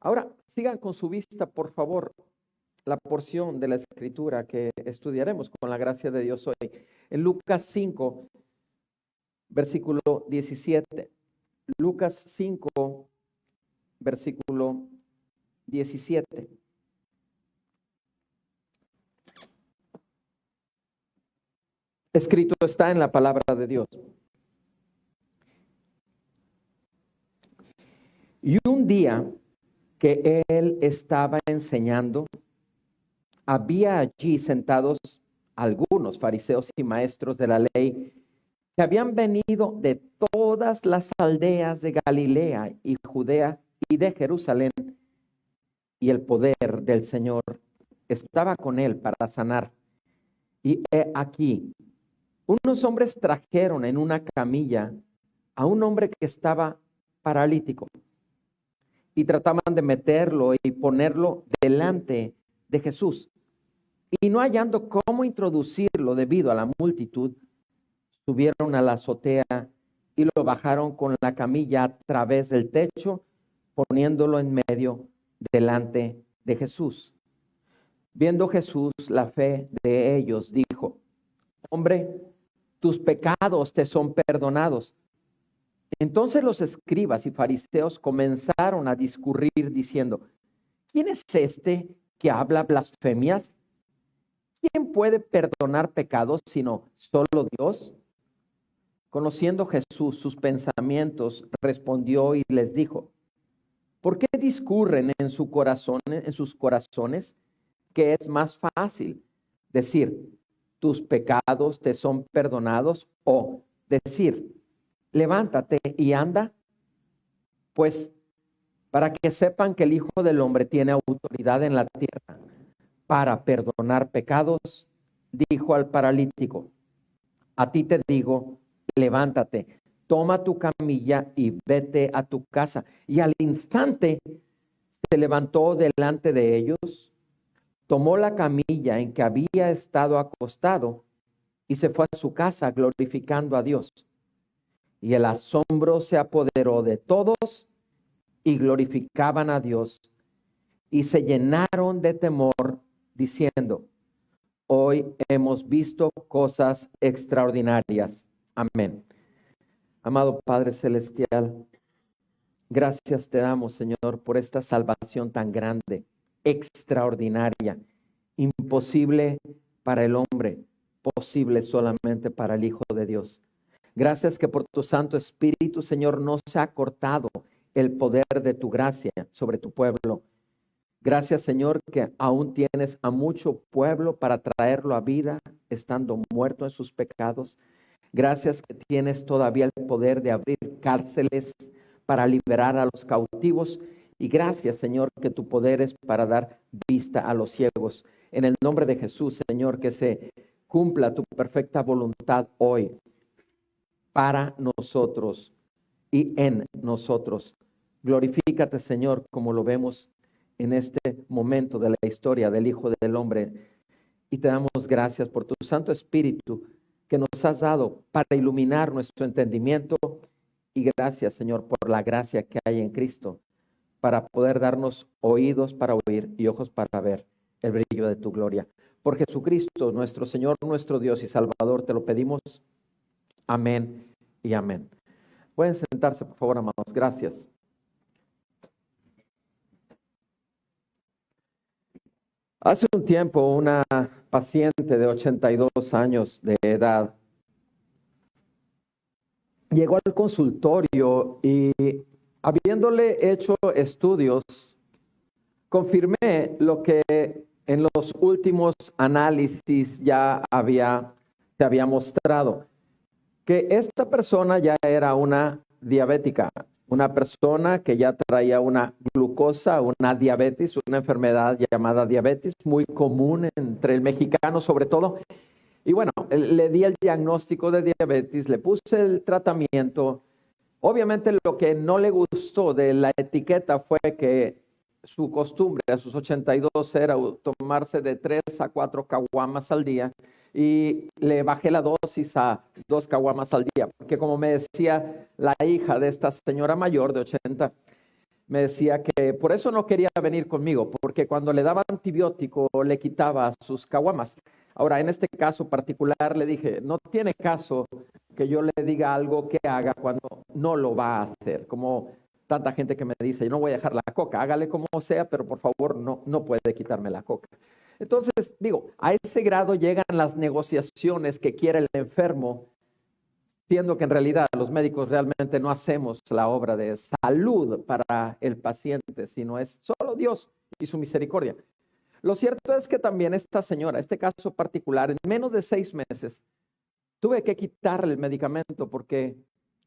Ahora, sigan con su vista, por favor, la porción de la Escritura que estudiaremos con la gracia de Dios hoy. En Lucas 5, versículo 17. Lucas 5, versículo 17. Escrito está en la palabra de Dios. Y un día que él estaba enseñando, había allí sentados algunos fariseos y maestros de la ley que habían venido de todas las aldeas de Galilea y Judea y de Jerusalén, y el poder del Señor estaba con él para sanar. Y he aquí, unos hombres trajeron en una camilla a un hombre que estaba paralítico y trataban de meterlo y ponerlo delante de Jesús. Y no hallando cómo introducirlo debido a la multitud, subieron a la azotea y lo bajaron con la camilla a través del techo, poniéndolo en medio delante de Jesús. Viendo Jesús la fe de ellos, dijo: hombre, tus pecados te son perdonados. Entonces los escribas y fariseos comenzaron a discurrir diciendo: ¿quién es este que habla blasfemias? ¿Quién puede perdonar pecados sino solo Dios? Conociendo Jesús sus pensamientos, respondió y les dijo: ¿por qué discurren en sus corazones? Que es más fácil decir: tus pecados te son perdonados, o decir: levántate y anda. Pues para que sepan que el Hijo del Hombre tiene autoridad en la tierra para perdonar pecados, dijo al paralítico: a ti te digo, levántate, toma tu camilla y vete a tu casa. Y al instante se levantó delante de ellos, tomó la camilla en que había estado acostado y se fue a su casa glorificando a Dios. Y el asombro se apoderó de todos y glorificaban a Dios y se llenaron de temor, diciendo: hoy hemos visto cosas extraordinarias. Amén. Amado Padre Celestial, gracias te damos, Señor, por esta salvación tan grande, extraordinaria, imposible para el hombre, posible solamente para el Hijo de Dios. Gracias que por tu Santo Espíritu, Señor, no se ha cortado el poder de tu gracia sobre tu pueblo. Gracias, Señor, que aún tienes a mucho pueblo para traerlo a vida, estando muerto en sus pecados. Gracias que tienes todavía el poder de abrir cárceles para liberar a los cautivos. Y gracias, Señor, que tu poder es para dar vista a los ciegos. En el nombre de Jesús, Señor, que se cumpla tu perfecta voluntad hoy para nosotros y en nosotros. Glorifícate, Señor, como lo vemos en este momento de la historia del Hijo del Hombre. Y te damos gracias por tu Santo Espíritu que nos has dado para iluminar nuestro entendimiento. Y gracias, Señor, por la gracia que hay en Cristo para poder darnos oídos para oír y ojos para ver el brillo de tu gloria. Por Jesucristo, nuestro Señor, nuestro Dios y Salvador, te lo pedimos. Amén y amén. Pueden sentarse, por favor, amados. Gracias. Hace un tiempo, una paciente de 82 años de edad llegó al consultorio y, habiéndole hecho estudios, confirmé lo que en los últimos análisis ya se había mostrado, que esta persona ya era una diabética, una persona que ya traía una glucosa, una diabetes, una enfermedad llamada diabetes, muy común entre el mexicano sobre todo. Y bueno, le di el diagnóstico de diabetes, le puse el tratamiento. Obviamente lo que no le gustó de la etiqueta fue que su costumbre a sus 82 era tomarse de 3 a 4 caguamas al día, y le bajé la dosis a 2 caguamas al día, porque como me decía la hija de esta señora mayor de 80, me decía que por eso no quería venir conmigo, porque cuando le daba antibiótico le quitaba sus caguamas. Ahora, en este caso particular le dije, no tiene caso que yo le diga algo que haga cuando no lo va a hacer, como tanta gente que me dice, yo no voy a dejar la coca, hágale como sea, pero por favor no puede quitarme la coca. Entonces, digo, a ese grado llegan las negociaciones que quiere el enfermo, siendo que en realidad los médicos realmente no hacemos la obra de salud para el paciente, sino es solo Dios y su misericordia. Lo cierto es que también esta señora, este caso particular, en menos de 6 meses, tuve que quitarle el medicamento porque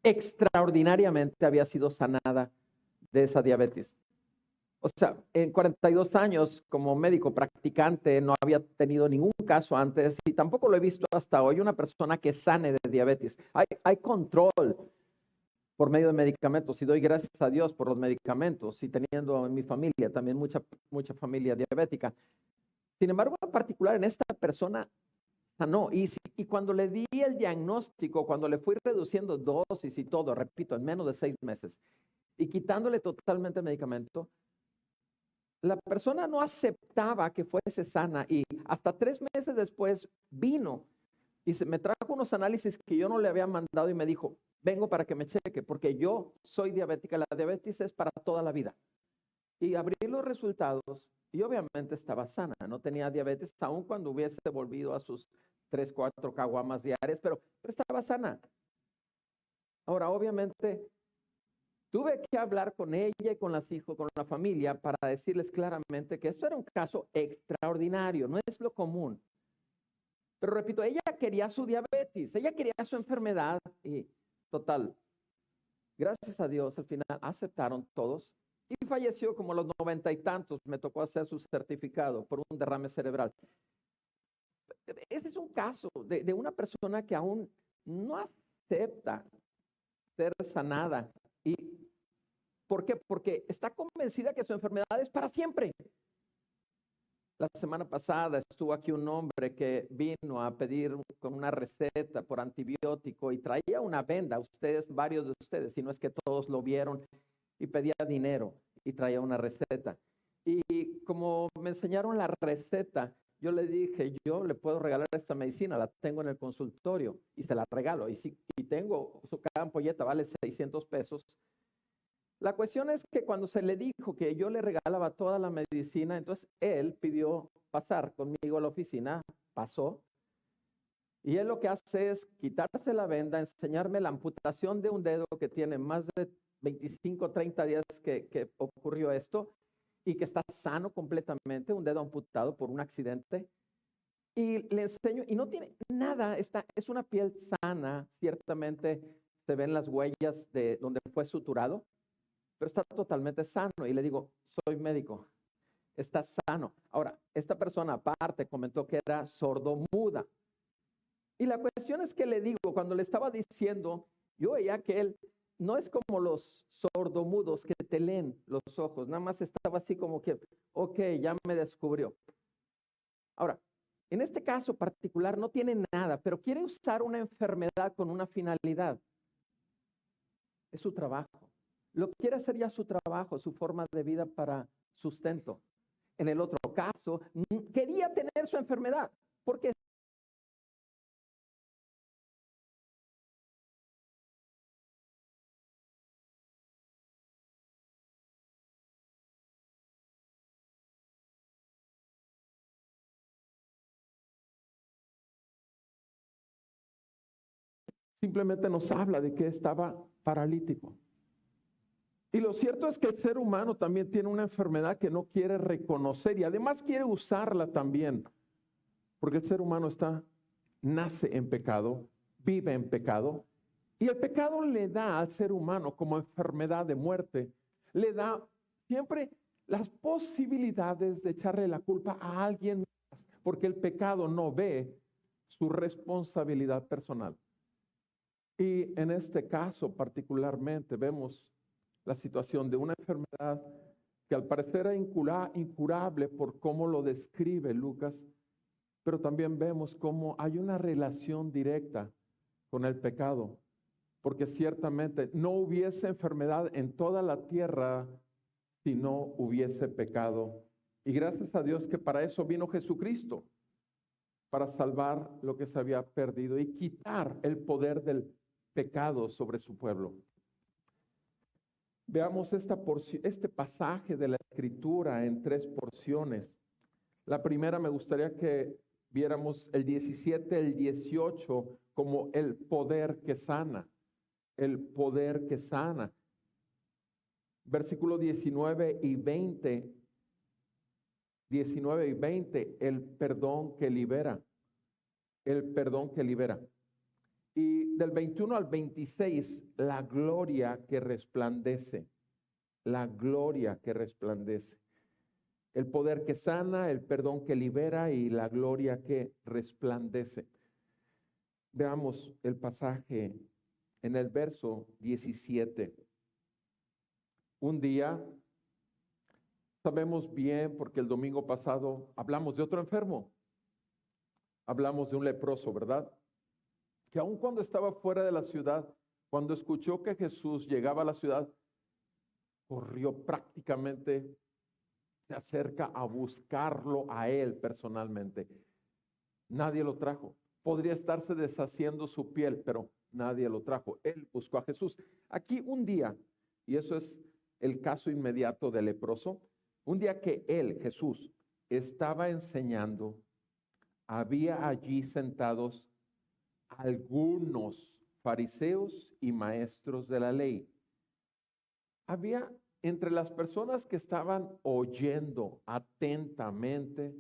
extraordinariamente había sido sanada de esa diabetes. O sea, en 42 años como médico practicante no había tenido ningún caso antes y tampoco lo he visto hasta hoy una persona que sane de diabetes. Hay control por medio de medicamentos y doy gracias a Dios por los medicamentos y teniendo en mi familia también mucha familia diabética. Sin embargo, en particular en esta persona sanó y cuando le di el diagnóstico, cuando le fui reduciendo dosis y todo, repito, en menos de 6 meses y quitándole totalmente el medicamento, la persona no aceptaba que fuese sana y hasta 3 meses después vino y me trajo unos análisis que yo no le había mandado y me dijo, vengo para que me cheque porque yo soy diabética, la diabetes es para toda la vida. Y abrí los resultados y obviamente estaba sana, no tenía diabetes aun cuando hubiese volvido a sus 3, 4 caguamas diarias, pero estaba sana. Ahora, obviamente, tuve que hablar con ella y con las hijos, con la familia, para decirles claramente que esto era un caso extraordinario, no es lo común. Pero repito, ella quería su diabetes, ella quería su enfermedad y total, gracias a Dios, al final aceptaron todos y falleció como a los 90 y tantos. Me tocó hacer su certificado por un derrame cerebral. Ese es un caso de una persona que aún no acepta ser sanada. ¿Y por qué? Porque está convencida que su enfermedad es para siempre. La semana pasada estuvo aquí un hombre que vino a pedir con una receta por antibiótico y traía una venda. Ustedes, varios de ustedes, si no es que todos lo vieron, y pedía dinero y traía una receta. Y como me enseñaron la receta, yo le dije, yo le puedo regalar esta medicina, la tengo en el consultorio y se la regalo. Y tengo, cada ampolleta vale 600 pesos. La cuestión es que cuando se le dijo que yo le regalaba toda la medicina, entonces él pidió pasar conmigo a la oficina, pasó, y él lo que hace es quitarse la venda, enseñarme la amputación de un dedo que tiene más de 25, 30 días que ocurrió esto, y que está sano completamente, un dedo amputado por un accidente, y le enseño, y no tiene nada, es una piel sana, ciertamente se ven las huellas de donde fue suturado, pero está totalmente sano. Y le digo, soy médico, está sano. Ahora, esta persona aparte comentó que era sordomuda. Y la cuestión es que le digo, cuando le estaba diciendo, yo veía que él no es como los sordomudos que te leen los ojos, nada más estaba así como que, ok, ya me descubrió. Ahora, en este caso particular no tiene nada, pero quiere usar una enfermedad con una finalidad. Es su trabajo. Lo quiere hacer ya su trabajo, su forma de vida para sustento. En el otro caso, quería tener su enfermedad, porque simplemente nos habla de que estaba paralítico. Y lo cierto es que el ser humano también tiene una enfermedad que no quiere reconocer y además quiere usarla también, porque el ser humano nace en pecado, vive en pecado, y el pecado le da al ser humano como enfermedad de muerte, le da siempre las posibilidades de echarle la culpa a alguien más, porque el pecado no ve su responsabilidad personal. Y en este caso particularmente vemos la situación de una enfermedad que al parecer era incurable por cómo lo describe Lucas, pero también vemos cómo hay una relación directa con el pecado, porque ciertamente no hubiese enfermedad en toda la tierra si no hubiese pecado. Y gracias a Dios que para eso vino Jesucristo, para salvar lo que se había perdido y quitar el poder del pecado sobre su pueblo. Veamos este pasaje de la Escritura en 3 porciones. La primera me gustaría que viéramos el 17, el 18 como el poder que sana, el poder que sana. Versículo 19 y 20, el perdón que libera, el perdón que libera. Y del 21 al 26, la gloria que resplandece, la gloria que resplandece. El poder que sana, el perdón que libera y la gloria que resplandece. Veamos el pasaje en el verso 17. Un día, sabemos bien porque el domingo pasado hablamos de otro enfermo. Hablamos de un leproso, ¿verdad? Que aun cuando estaba fuera de la ciudad, cuando escuchó que Jesús llegaba a la ciudad, corrió prácticamente, se acerca a buscarlo a él personalmente. Nadie lo trajo. Podría estarse deshaciendo su piel, pero nadie lo trajo. Él buscó a Jesús. Aquí un día, y eso es el caso inmediato del leproso, un día que él, Jesús, estaba enseñando, había allí sentados algunos fariseos y maestros de la ley. Había entre las personas que estaban oyendo atentamente,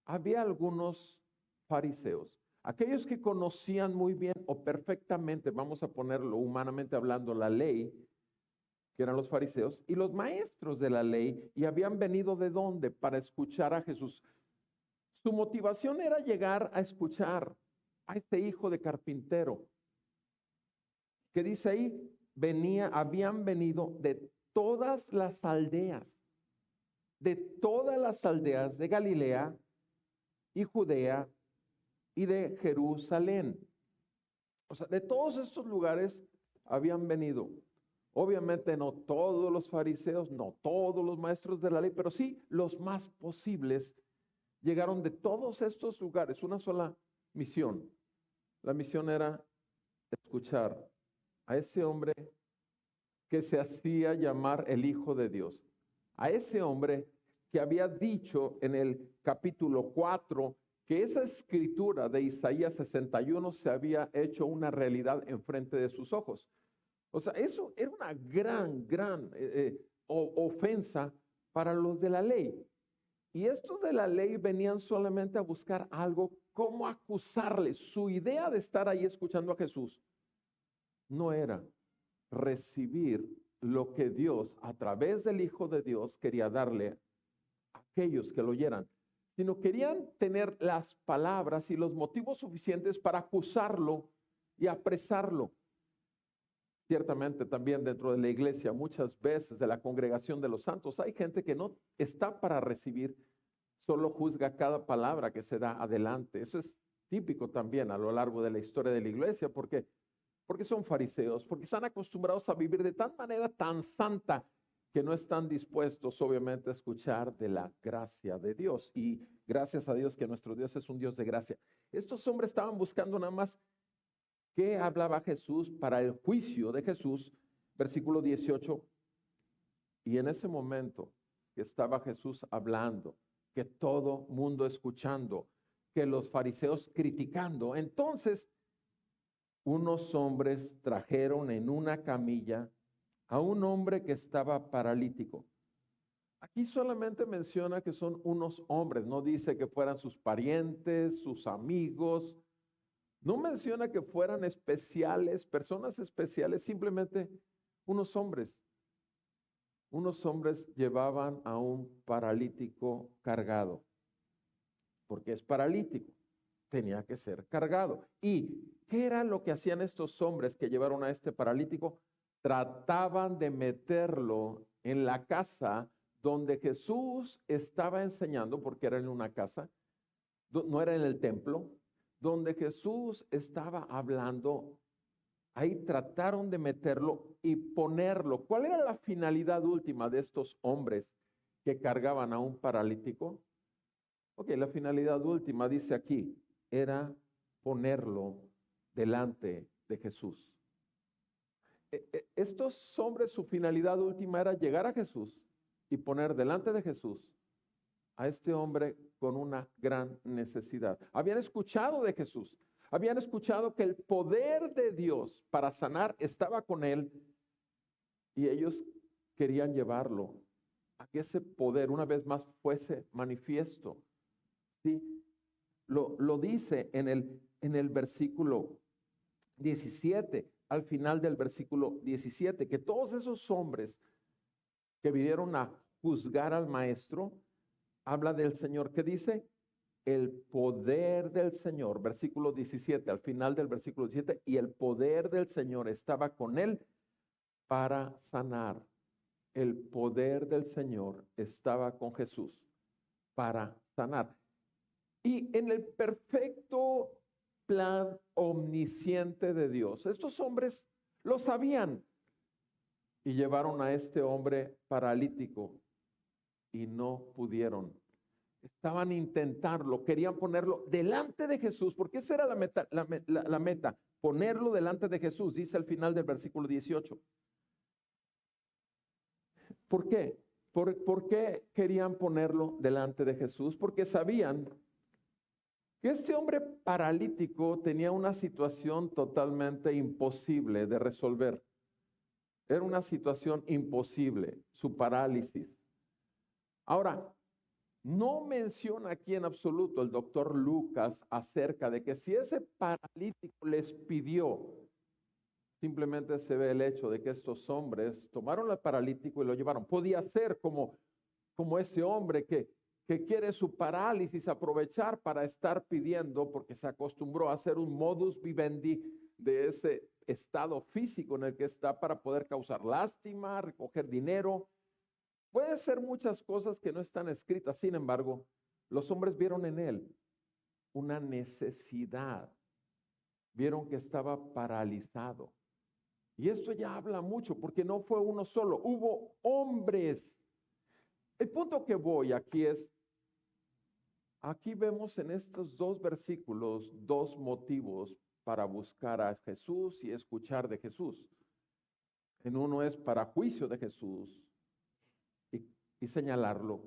había algunos fariseos, aquellos que conocían muy bien o perfectamente, vamos a ponerlo humanamente hablando, la ley, que eran los fariseos, y los maestros de la ley, y habían venido ¿de dónde? Para escuchar a Jesús. Su motivación era llegar a escuchar a este hijo de carpintero, que dice ahí, habían venido de todas las aldeas de Galilea y Judea y de Jerusalén. O sea, de todos estos lugares habían venido. Obviamente no todos los fariseos, no todos los maestros de la ley, pero sí los más posibles llegaron de todos estos lugares. Una sola misión. La misión era escuchar a ese hombre que se hacía llamar el Hijo de Dios. A ese hombre que había dicho en el capítulo 4 que esa escritura de Isaías 61 se había hecho una realidad enfrente de sus ojos. O sea, eso era una gran ofensa para los de la ley. Y estos de la ley venían solamente a buscar algo, cómo acusarle. Su idea de estar ahí escuchando a Jesús no era recibir lo que Dios, a través del Hijo de Dios, quería darle a aquellos que lo oyeran, sino querían tener las palabras y los motivos suficientes para acusarlo y apresarlo. Ciertamente también dentro de la iglesia, muchas veces de la congregación de los santos, hay gente que no está para recibir, solo juzga cada palabra que se da adelante. Eso es típico también a lo largo de la historia de la iglesia, porque son fariseos, porque están acostumbrados a vivir de tal manera tan santa que no están dispuestos obviamente a escuchar de la gracia de Dios. Y gracias a Dios que nuestro Dios es un Dios de gracia. Estos hombres estaban buscando nada más qué hablaba Jesús para el juicio de Jesús, versículo 18. Y en ese momento que estaba Jesús hablando, que todo mundo escuchando, que los fariseos criticando, entonces unos hombres trajeron en una camilla a un hombre que estaba paralítico. Aquí solamente menciona que son unos hombres, no dice que fueran sus parientes, sus amigos, no menciona que fueran especiales, personas especiales, simplemente unos hombres. Unos hombres llevaban a un paralítico cargado, porque es paralítico, tenía que ser cargado. ¿Y qué era lo que hacían estos hombres que llevaron a este paralítico? Trataban de meterlo en la casa donde Jesús estaba enseñando, porque era en una casa, no era en el templo, donde Jesús estaba hablando ahí trataron de meterlo y ponerlo. ¿Cuál era la finalidad última de estos hombres que cargaban a un paralítico? Ok, la finalidad última, dice aquí, era ponerlo delante de Jesús. Estos hombres, su finalidad última era llegar a Jesús y poner delante de Jesús a este hombre con una gran necesidad. Habían escuchado de Jesús, habían escuchado que el poder de Dios para sanar estaba con él y ellos querían llevarlo a que ese poder una vez más fuese manifiesto. ¿Sí? Lo dice en el versículo 17, al final del versículo 17, que todos esos hombres que vinieron a juzgar al maestro, habla del Señor, que dice, el poder del Señor, versículo 17, al final del versículo 17, y el poder del Señor estaba con él para sanar. El poder del Señor estaba con Jesús para sanar. Y en el perfecto plan omnisciente de Dios, estos hombres lo sabían y llevaron a este hombre paralítico y no pudieron. Estaban intentarlo, querían ponerlo delante de Jesús, porque esa era la meta, ponerlo delante de Jesús, dice al final del versículo 18. ¿Por qué? ¿Por qué querían ponerlo delante de Jesús? Porque sabían que este hombre paralítico tenía una situación totalmente imposible de resolver. Era una situación imposible, su parálisis. Ahora, no menciona aquí en absoluto el doctor Lucas acerca de que si ese paralítico les pidió, simplemente se ve el hecho de que estos hombres tomaron al paralítico y lo llevaron. Podía ser como ese hombre que quiere su parálisis aprovechar para estar pidiendo, porque se acostumbró a hacer un modus vivendi de ese estado físico en el que está para poder causar lástima, recoger dinero. Puede ser muchas cosas que no están escritas. Sin embargo, los hombres vieron en él una necesidad. Vieron que estaba paralizado. Y esto ya habla mucho, porque no fue uno solo, hubo hombres. El punto que voy aquí es, aquí vemos en estos dos versículos dos motivos para buscar a Jesús y escuchar de Jesús. En uno es para juicio de Jesús y señalarlo.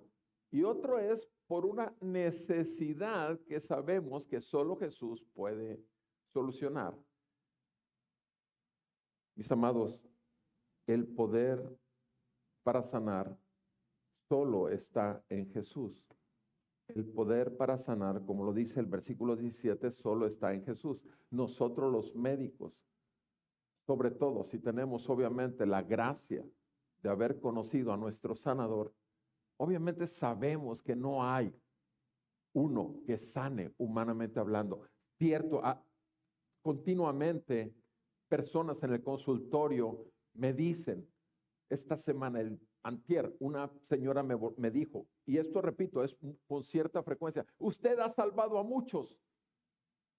Y otro es por una necesidad que sabemos que solo Jesús puede solucionar. Mis amados, el poder para sanar solo está en Jesús. El poder para sanar, como lo dice el versículo 17, solo está en Jesús. Nosotros los médicos, sobre todo si tenemos obviamente la gracia de haber conocido a nuestro sanador, obviamente sabemos que no hay uno que sane humanamente hablando. Cierto, continuamente personas en el consultorio me dicen, esta semana, antier, una señora me dijo, y esto repito, es con cierta frecuencia, usted ha salvado a muchos.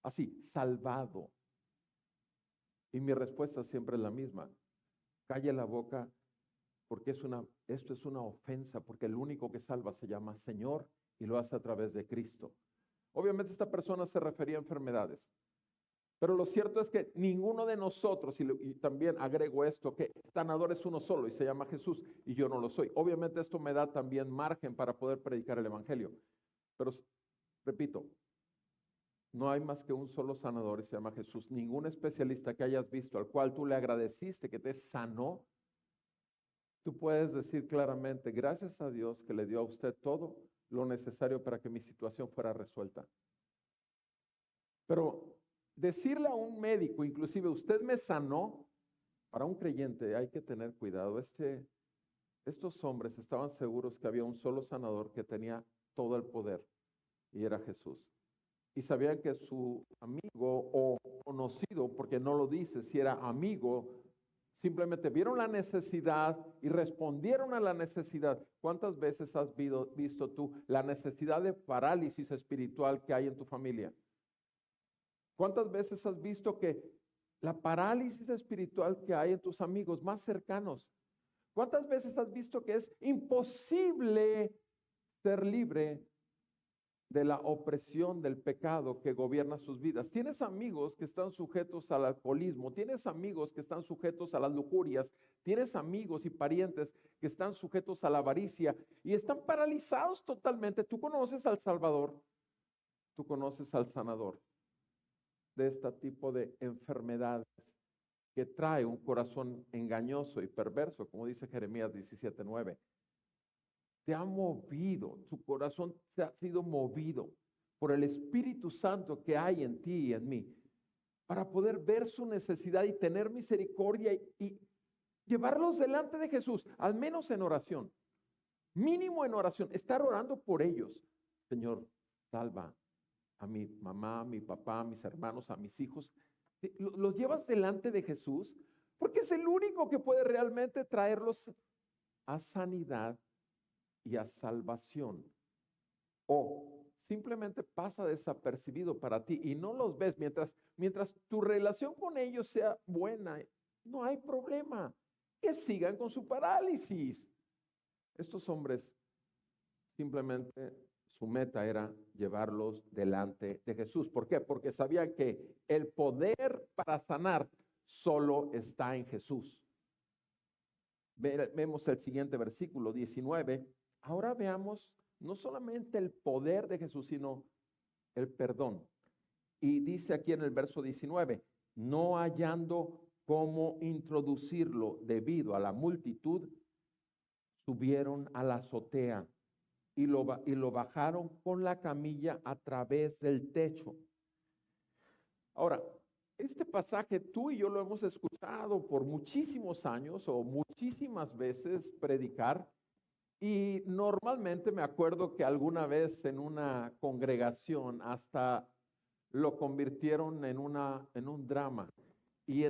Así, salvado. Y mi respuesta siempre es la misma. Calle la boca, porque esto es una ofensa, porque el único que salva se llama Señor y lo hace a través de Cristo. Obviamente esta persona se refería a enfermedades. Pero lo cierto es que ninguno de nosotros, y también agrego esto, que sanador es uno solo y se llama Jesús y yo no lo soy. Obviamente esto me da también margen para poder predicar el evangelio. Pero repito, no hay más que un solo sanador y se llama Jesús. Ningún especialista que hayas visto al cual tú le agradeciste que te sanó, tú puedes decir claramente, gracias a Dios que le dio a usted todo lo necesario para que mi situación fuera resuelta. Pero decirle a un médico, inclusive, usted me sanó, para un creyente hay que tener cuidado. Estos hombres estaban seguros que había un solo sanador que tenía todo el poder, y era Jesús. Y sabían que su amigo o conocido, porque no lo dice si era amigo, simplemente vieron la necesidad y respondieron a la necesidad. ¿Cuántas veces has visto tú la necesidad de parálisis espiritual que hay en tu familia? ¿Cuántas veces has visto que la parálisis espiritual que hay en tus amigos más cercanos. ¿Cuántas veces has visto que es imposible ser libre de la opresión del pecado que gobierna sus vidas? Tienes amigos que están sujetos al alcoholismo, tienes amigos que están sujetos a las lujurias, tienes amigos y parientes que están sujetos a la avaricia y están paralizados totalmente. Tú conoces al Salvador, tú conoces al sanador de este tipo de enfermedades que trae un corazón engañoso y perverso, como dice Jeremías 17:9. Te ha movido, tu corazón se ha sido movido por el Espíritu Santo que hay en ti y en mí, para poder ver su necesidad y tener misericordia y llevarlos delante de Jesús, al menos en oración, mínimo en oración, estar orando por ellos. Señor, salva a mi mamá, a mi papá, a mis hermanos, a mis hijos. Los llevas delante de Jesús porque es el único que puede realmente traerlos a sanidad y a salvación. O simplemente pasa desapercibido para ti y no los ves mientras tu relación con ellos sea buena, no hay problema. Que sigan con su parálisis. Estos hombres simplemente su meta era llevarlos delante de Jesús. ¿Por qué? Porque sabían que el poder para sanar solo está en Jesús. Vemos el siguiente versículo 19. Ahora veamos no solamente el poder de Jesús, sino el perdón. Y dice aquí en el verso 19, no hallando cómo introducirlo debido a la multitud, subieron a la azotea y lo bajaron con la camilla a través del techo. Ahora, este pasaje tú y yo lo hemos escuchado por muchísimos años o muchísimas veces predicar. Y normalmente me acuerdo que alguna vez en una congregación hasta lo convirtieron en un drama. Y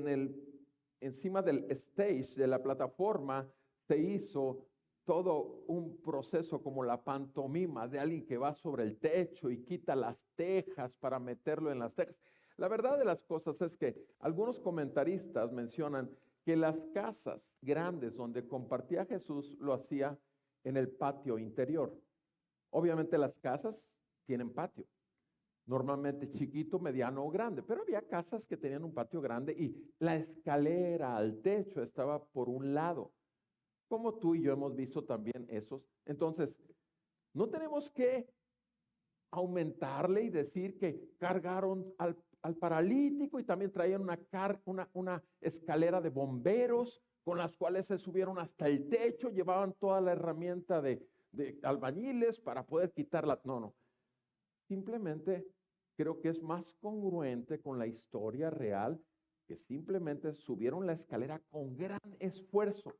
encima del stage, de la plataforma, se hizo todo un proceso como la pantomima de alguien que va sobre el techo y quita las tejas para meterlo en las tejas. La verdad de las cosas es que algunos comentaristas mencionan que las casas grandes donde compartía Jesús lo hacía en el patio interior. Obviamente las casas tienen patio, normalmente chiquito, mediano o grande, pero había casas que tenían un patio grande y la escalera al techo estaba por un lado, como tú y yo hemos visto también esos. Entonces, no tenemos que aumentarle y decir que cargaron al paralítico y también traían una escalera de bomberos con las cuales se subieron hasta el techo, llevaban toda la herramienta de albañiles para poder quitarla. No. Simplemente creo que es más congruente con la historia real que simplemente subieron la escalera con gran esfuerzo.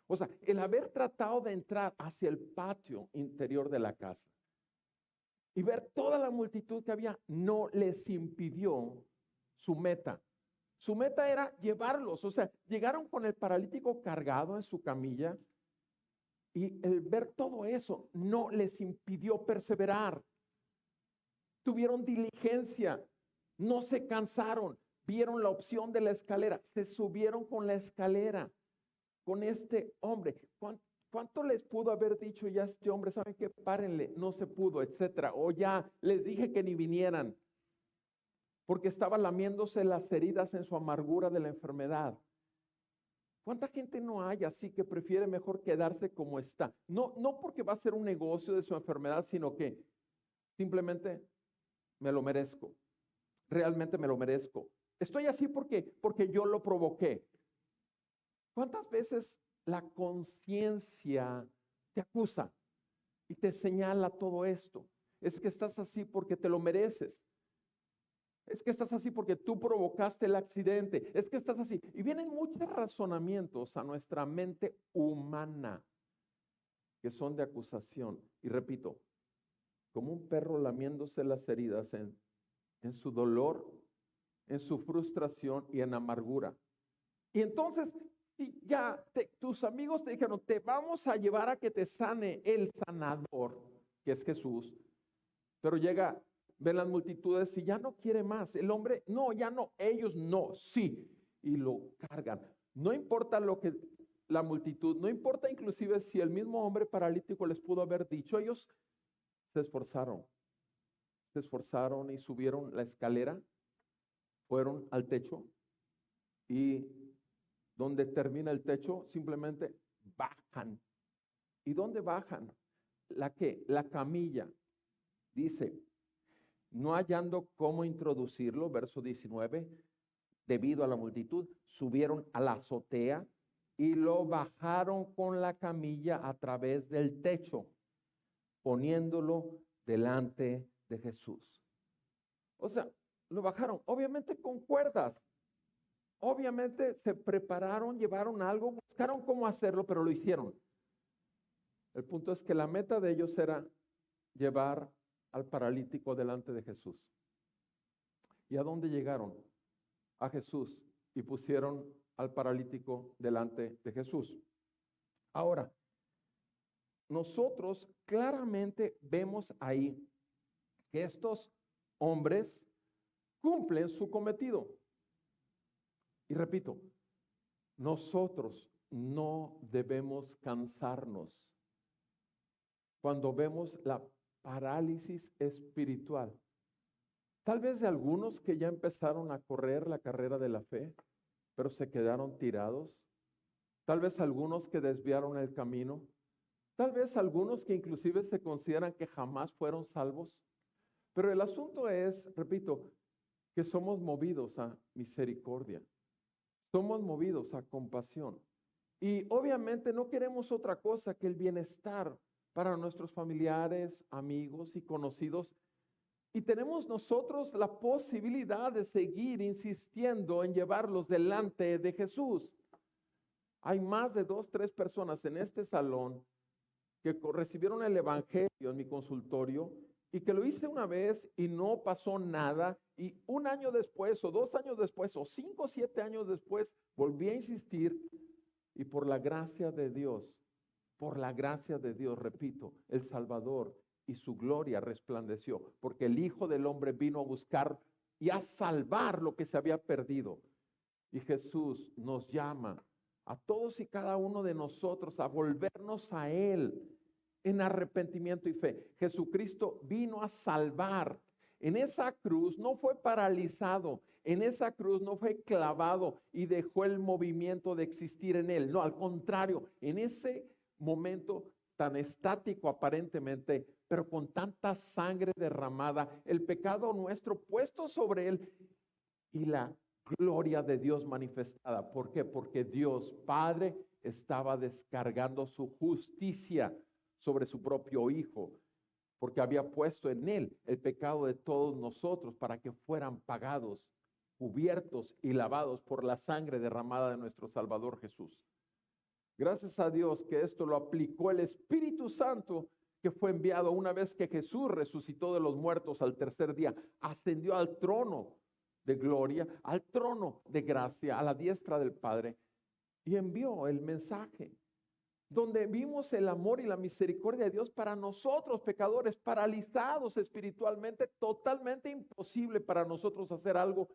O sea, el haber tratado de entrar hacia el patio interior de la casa y ver toda la multitud que había, no les impidió su meta. Su meta era llevarlos, o sea, llegaron con el paralítico cargado en su camilla y el ver todo eso no les impidió perseverar. Tuvieron diligencia, no se cansaron, vieron la opción de la escalera, se subieron con la escalera, con este hombre. ¿Cuánto les pudo haber dicho ya este hombre? ¿Saben qué? Párenle, no se pudo, etcétera. O ya les dije que ni vinieran, porque estaba lamiéndose las heridas en su amargura de la enfermedad. ¿Cuánta gente no hay así que prefiere mejor quedarse como está? No porque va a ser un negocio de su enfermedad, sino que simplemente me lo merezco. Realmente me lo merezco. Estoy así porque yo lo provoqué. ¿Cuántas veces la conciencia te acusa y te señala todo esto? Es que estás así porque te lo mereces. Es que estás así porque tú provocaste el accidente. Es que estás así. Y vienen muchos razonamientos a nuestra mente humana que son de acusación. Y repito, como un perro lamiéndose las heridas en su dolor, en su frustración y en amargura. Y entonces, si ya tus amigos te dijeron, te vamos a llevar a que te sane el sanador, que es Jesús, pero ven las multitudes y ya no quiere más. El hombre, no, ya no, ellos no, sí. y lo cargan. No importa lo que la multitud, no importa inclusive si el mismo hombre paralítico les pudo haber dicho, ellos se esforzaron y subieron la escalera, fueron al techo y donde termina el techo simplemente bajan. ¿Y dónde bajan? La camilla. Dice, no hallando cómo introducirlo, verso 19, debido a la multitud, subieron a la azotea y lo bajaron con la camilla a través del techo, poniéndolo delante de Jesús. O sea, lo bajaron, obviamente con cuerdas. Obviamente se prepararon, llevaron algo, buscaron cómo hacerlo, pero lo hicieron. El punto es que la meta de ellos era llevar al paralítico delante de Jesús. ¿Y a dónde llegaron? A Jesús y pusieron al paralítico delante de Jesús. Ahora, nosotros claramente vemos ahí que estos hombres cumplen su cometido. Y repito, nosotros no debemos cansarnos cuando vemos la parálisis espiritual. Tal vez de algunos que ya empezaron a correr la carrera de la fe, pero se quedaron tirados. Tal vez algunos que desviaron el camino. Tal vez algunos que inclusive se consideran que jamás fueron salvos. Pero el asunto es, repito, que somos movidos a misericordia. Somos movidos a compasión. Y obviamente no queremos otra cosa que el bienestar para nuestros familiares, amigos y conocidos. Y tenemos nosotros la posibilidad de seguir insistiendo en llevarlos delante de Jesús. Hay más de 2, 3 personas en este salón que recibieron el evangelio en mi consultorio y que lo hice una vez y no pasó nada. Y 1 año después, o 2 años después, o 5 o 7 años después, volví a insistir y por la gracia de Dios, repito, el Salvador y su gloria resplandeció, porque el Hijo del Hombre vino a buscar y a salvar lo que se había perdido. Y Jesús nos llama a todos y cada uno de nosotros a volvernos a Él en arrepentimiento y fe. Jesucristo vino a salvar. En esa cruz no fue paralizado, en esa cruz no fue clavado y dejó el movimiento de existir en Él. No, al contrario, en ese momento tan estático aparentemente, pero con tanta sangre derramada, el pecado nuestro puesto sobre Él y la gloria de Dios manifestada. ¿Por qué? Porque Dios Padre estaba descargando su justicia sobre su propio Hijo, porque había puesto en Él el pecado de todos nosotros para que fueran pagados, cubiertos y lavados por la sangre derramada de nuestro Salvador Jesús. Gracias a Dios que esto lo aplicó el Espíritu Santo que fue enviado una vez que Jesús resucitó de los muertos al tercer día, ascendió al trono de gloria, al trono de gracia, a la diestra del Padre, y envió el mensaje, donde vimos el amor y la misericordia de Dios para nosotros, pecadores, paralizados espiritualmente, totalmente imposible para nosotros hacer algo,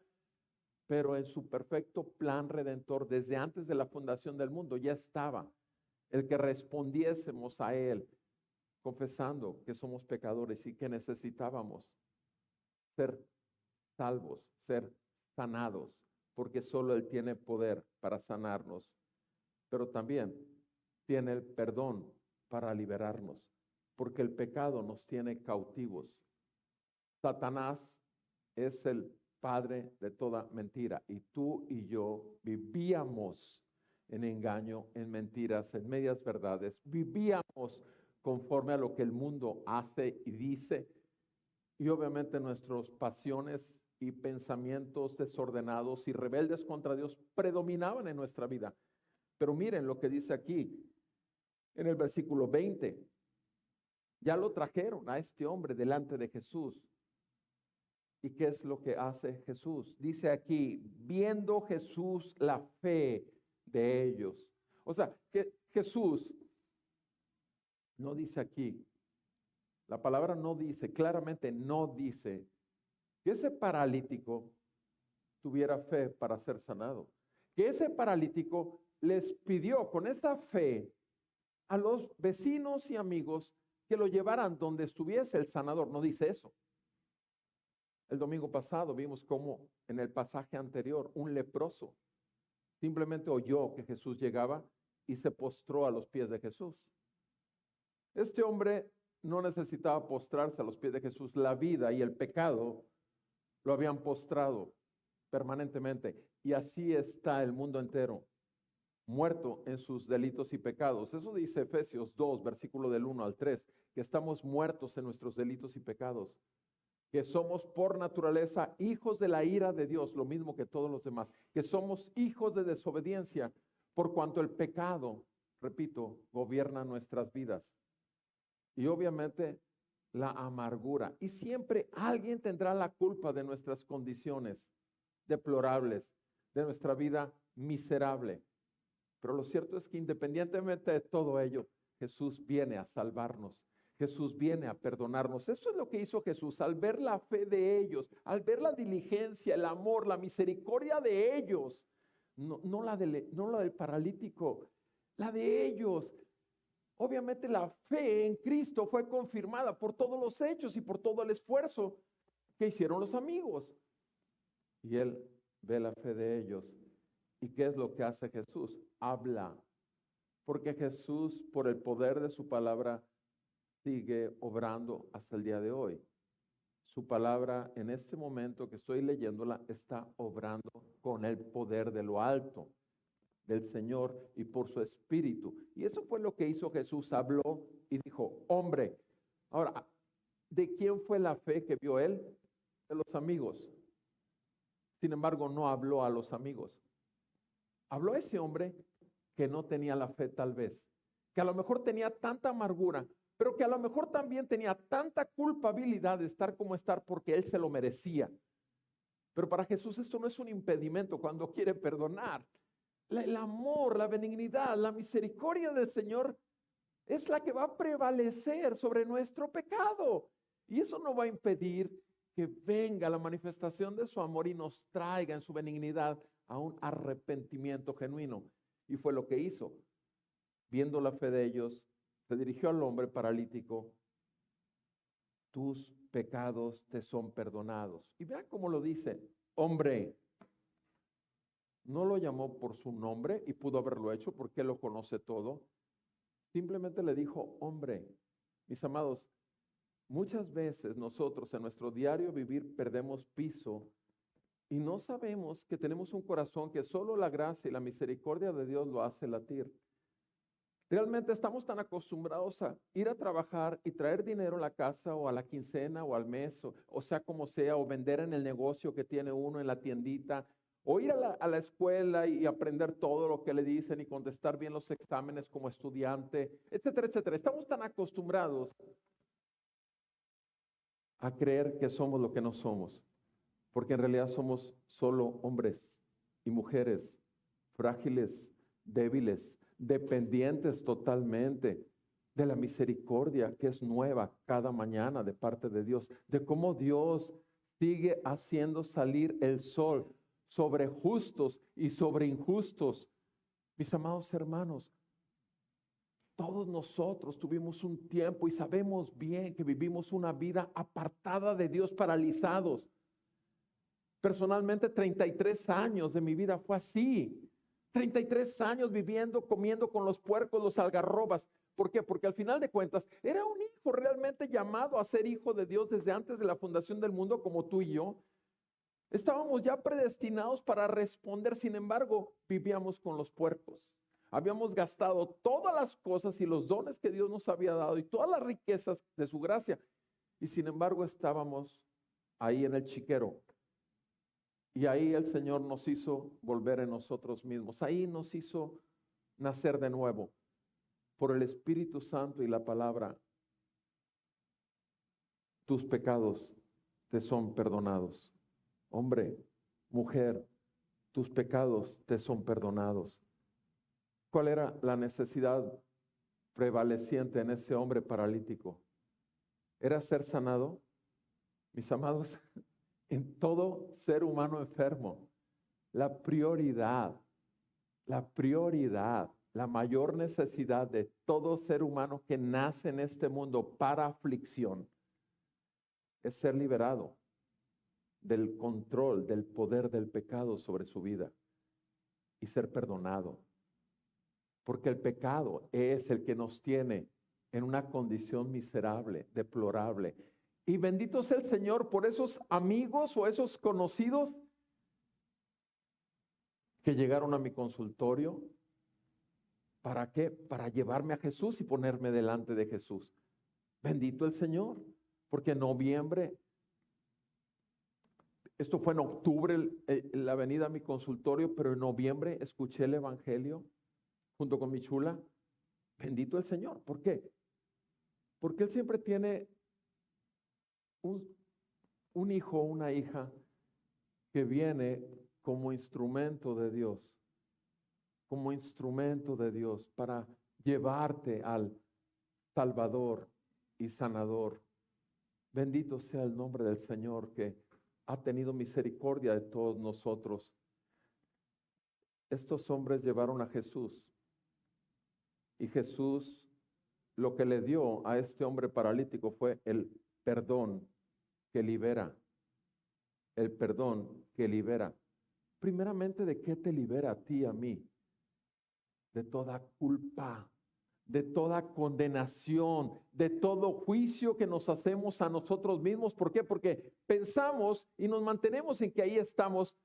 pero en su perfecto plan redentor, desde antes de la fundación del mundo, ya estaba el que respondiésemos a Él, confesando que somos pecadores y que necesitábamos ser salvos, ser sanados, porque solo Él tiene poder para sanarnos, pero también tiene el perdón para liberarnos, porque el pecado nos tiene cautivos. Satanás es el padre de toda mentira y tú y yo vivíamos en engaño, en mentiras, en medias verdades, vivíamos conforme a lo que el mundo hace y dice, y obviamente nuestras pasiones y pensamientos desordenados y rebeldes contra Dios predominaban en nuestra vida. Pero miren lo que dice aquí en el versículo 20. Ya lo trajeron a este hombre delante de Jesús. ¿Y qué es lo que hace Jesús? Dice aquí, viendo Jesús la fe de ellos. O sea, que Jesús no dice aquí, la palabra no dice, claramente no dice que ese paralítico tuviera fe para ser sanado. que ese paralítico les pidió con esa fe a los vecinos y amigos que lo llevaran donde estuviese el sanador. No dice eso. El domingo pasado vimos cómo en el pasaje anterior un leproso simplemente oyó que Jesús llegaba y se postró a los pies de Jesús. Este hombre no necesitaba postrarse a los pies de Jesús. La vida y el pecado lo habían postrado permanentemente. Y así está el mundo entero, muerto en sus delitos y pecados. Eso dice Efesios 2, versículo del 1 al 3, que estamos muertos en nuestros delitos y pecados, que somos por naturaleza hijos de la ira de Dios, lo mismo que todos los demás, que somos hijos de desobediencia, por cuanto el pecado, repito, gobierna nuestras vidas. Y obviamente la amargura. Y siempre alguien tendrá la culpa de nuestras condiciones deplorables, de nuestra vida miserable. Pero lo cierto es que independientemente de todo ello, Jesús viene a salvarnos. Jesús viene a perdonarnos. Eso es lo que hizo Jesús al ver la fe de ellos, al ver la diligencia, el amor, la misericordia de ellos. No la del paralítico, la de ellos. Obviamente la fe en Cristo fue confirmada por todos los hechos y por todo el esfuerzo que hicieron los amigos. Y Él ve la fe de ellos. ¿Y qué es lo que hace Jesús? Habla. Porque Jesús, por el poder de su palabra, sigue obrando hasta el día de hoy. Su palabra en este momento que estoy leyéndola está obrando con el poder de lo alto del Señor y por su Espíritu. Y eso fue lo que hizo Jesús. Habló y dijo, hombre. Ahora, ¿de quién fue la fe que vio él? De los amigos. Sin embargo, no habló a los amigos. Habló a ese hombre que no tenía la fe tal vez, que a lo mejor tenía tanta amargura, pero que a lo mejor también tenía tanta culpabilidad de estar como estar porque él se lo merecía. Pero para Jesús esto no es un impedimento cuando quiere perdonar. El amor, la benignidad, la misericordia del Señor es la que va a prevalecer sobre nuestro pecado. Y eso no va a impedir que venga la manifestación de su amor y nos traiga en su benignidad a un arrepentimiento genuino. Y fue lo que hizo. Viendo la fe de ellos, se dirigió al hombre paralítico. Tus pecados te son perdonados. Y vean cómo lo dice, hombre. No lo llamó por su nombre y pudo haberlo hecho porque él lo conoce todo. Simplemente le dijo, hombre. Mis amados, muchas veces nosotros en nuestro diario vivir perdemos piso y no sabemos que tenemos un corazón que solo la gracia y la misericordia de Dios lo hace latir. Realmente estamos tan acostumbrados a ir a trabajar y traer dinero a la casa o a la quincena o al mes, o sea como sea, o vender en el negocio que tiene uno en la tiendita, o ir a la escuela y aprender todo lo que le dicen y contestar bien los exámenes como estudiante, etcétera, etcétera. Estamos tan acostumbrados a creer que somos lo que no somos, porque en realidad somos solo hombres y mujeres frágiles, débiles, dependientes totalmente de la misericordia que es nueva cada mañana de parte de Dios, de cómo Dios sigue haciendo salir el sol sobre justos y sobre injustos. Mis amados hermanos, todos nosotros tuvimos un tiempo y sabemos bien que vivimos una vida apartada de Dios, paralizados. Personalmente, 33 años de mi vida fue así. 33 años viviendo, comiendo con los puercos, los algarrobas. ¿Por qué? Porque al final de cuentas, era un hijo realmente llamado a ser hijo de Dios desde antes de la fundación del mundo, como tú y yo. Estábamos ya predestinados para responder, sin embargo, vivíamos con los puercos. Habíamos gastado todas las cosas y los dones que Dios nos había dado y todas las riquezas de su gracia. Y sin embargo, estábamos ahí en el chiquero. Y ahí el Señor nos hizo volver en nosotros mismos. Ahí nos hizo nacer de nuevo por el Espíritu Santo y la palabra. Tus pecados te son perdonados. Hombre, mujer, tus pecados te son perdonados. ¿Cuál era la necesidad prevaleciente en ese hombre paralítico? ¿Era ser sanado? Mis amados, en todo ser humano enfermo, la prioridad La prioridad, la mayor necesidad de todo ser humano que nace en este mundo para aflicción es ser liberado del control, del poder del pecado sobre su vida y ser perdonado. Porque el pecado es el que nos tiene en una condición miserable, deplorable. Y bendito sea el Señor por esos amigos o esos conocidos que llegaron a mi consultorio. ¿Para qué? Para llevarme a Jesús y ponerme delante de Jesús. Bendito el Señor, porque en noviembre, esto fue en octubre la venida a mi consultorio, pero en noviembre escuché el Evangelio junto con mi chula. Bendito el Señor. ¿Por qué? Porque Él siempre tiene un hijo o una hija que viene como instrumento de Dios. Como instrumento de Dios para llevarte al Salvador y Sanador. Bendito sea el nombre del Señor que ha tenido misericordia de todos nosotros. Estos hombres llevaron a Jesús y Jesús lo que le dio a este hombre paralítico fue el perdón que libera. El perdón que libera. Primeramente, ¿de qué te libera a ti y a mí? De toda culpa, de toda condenación, de todo juicio que nos hacemos a nosotros mismos. ¿Por qué? Porque pensamos y nos mantenemos en que ahí estamos,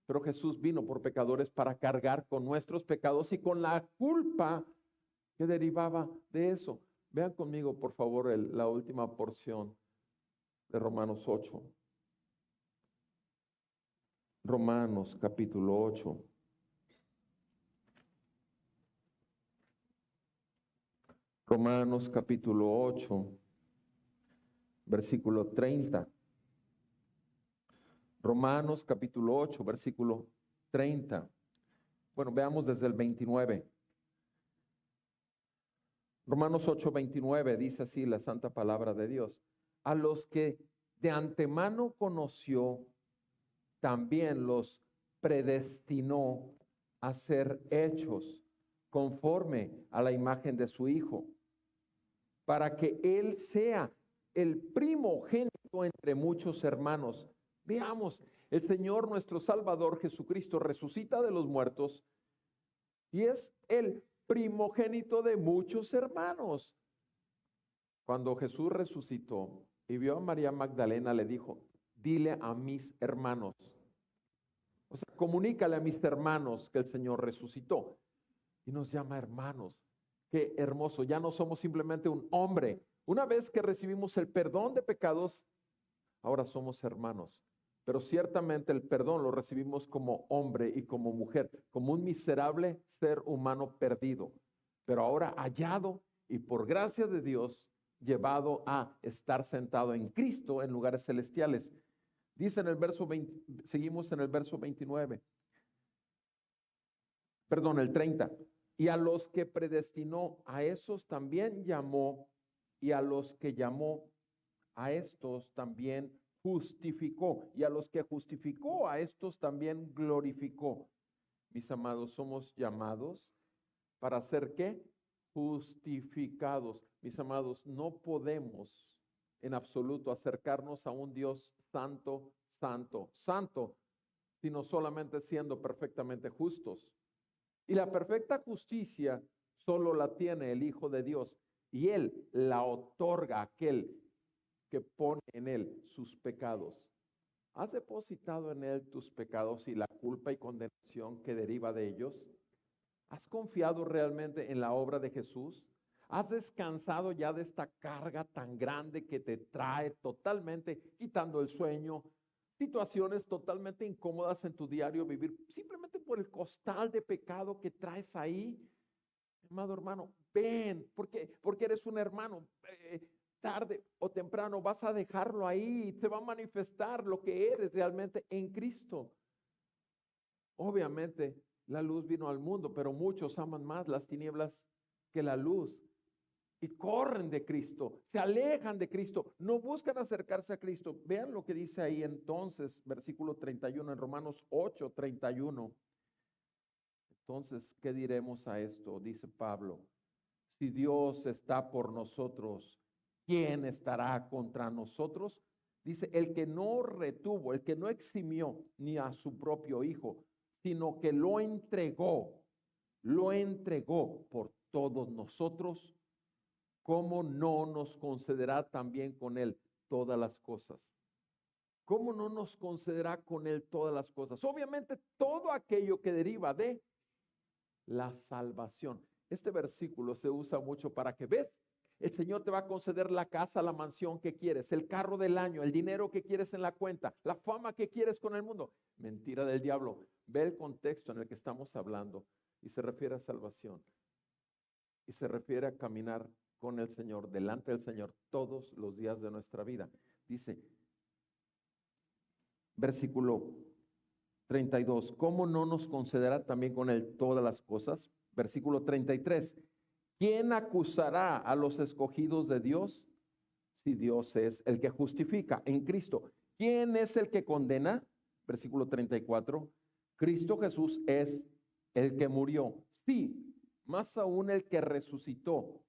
pero Jesús vino por pecadores para cargar con nuestros pecados y con la culpa que derivaba de eso. Vean conmigo, por favor, la última porción de Romanos 8. Romanos capítulo 8. Romanos capítulo 8, versículo 30. Romanos capítulo 8, versículo 30. Bueno, veamos desde el 29. Romanos 8, 29 dice así la santa palabra de Dios. A los que de antemano conoció, también los predestinó a ser hechos conforme a la imagen de su Hijo, para que Él sea el primogénito entre muchos hermanos. Veamos, el Señor nuestro Salvador Jesucristo resucita de los muertos y es el primogénito de muchos hermanos. Cuando Jesús resucitó y vio a María Magdalena, le dijo, dile a mis hermanos, o sea, comunícale a mis hermanos que el Señor resucitó. Y nos llama hermanos. Qué hermoso, ya no somos simplemente un hombre. Una vez que recibimos el perdón de pecados, ahora somos hermanos. Pero ciertamente el perdón lo recibimos como hombre y como mujer, como un miserable ser humano perdido. Pero ahora hallado y por gracia de Dios, llevado a estar sentado en Cristo en lugares celestiales. Dice en el verso 20, seguimos en el verso 29. Perdón, el 30. Y a los que predestinó, a esos también llamó, y a los que llamó, a estos también justificó, y a los que justificó, a estos también glorificó. Mis amados, somos llamados para ser ¿qué? Justificados. Mis amados, no podemos en absoluto acercarnos a un Dios santo, santo, santo, sino solamente siendo perfectamente justos. Y la perfecta justicia solo la tiene el Hijo de Dios. Y Él la otorga a aquel que pone en Él sus pecados. ¿Has depositado en Él tus pecados y la culpa y condenación que deriva de ellos? ¿Has confiado realmente en la obra de Jesús? ¿Has descansado ya de esta carga tan grande que te trae totalmente quitando el sueño? Situaciones totalmente incómodas en tu diario vivir, simplemente por el costal de pecado que traes ahí. Amado hermano, ven, porque eres un hermano. Tarde o temprano vas a dejarlo ahí y te va a manifestar lo que eres realmente en Cristo. Obviamente, la luz vino al mundo, pero muchos aman más las tinieblas que la luz. Y corren de Cristo, se alejan de Cristo, no buscan acercarse a Cristo. Vean lo que dice ahí entonces, versículo 31 en Romanos 8, 31. Entonces, ¿qué diremos a esto? Dice Pablo, si Dios está por nosotros, ¿quién estará contra nosotros? Dice, el que no retuvo, el que no eximió ni a su propio hijo, sino que lo entregó por todos nosotros, ¿cómo no nos concederá también con él todas las cosas? ¿Cómo no nos concederá con él todas las cosas? Obviamente todo aquello que deriva de la salvación. Este versículo se usa mucho para que ves, el Señor te va a conceder la casa, la mansión que quieres, el carro del año, el dinero que quieres en la cuenta, la fama que quieres con el mundo. Mentira del diablo. Ve el contexto en el que estamos hablando y se refiere a salvación y se refiere a caminar con el Señor, delante del Señor todos los días de nuestra vida. Dice, versículo 32, ¿cómo no nos concederá también con él todas las cosas? Versículo 33, ¿quién acusará a los escogidos de Dios? Si Dios es el que justifica en Cristo. ¿Quién es el que condena? Versículo 34, Cristo Jesús es el que murió. Sí, más aún el que resucitó,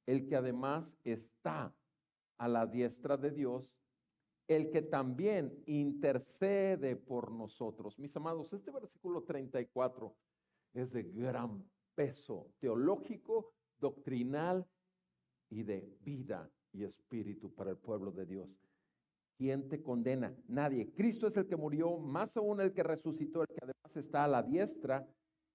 el que además está a la diestra de Dios, el que también intercede por nosotros. Mis amados, este versículo 34 es de gran peso teológico, doctrinal y de vida y espíritu para el pueblo de Dios. ¿Quién te condena? Nadie. Cristo es el que murió, más aún el que resucitó, el que además está a la diestra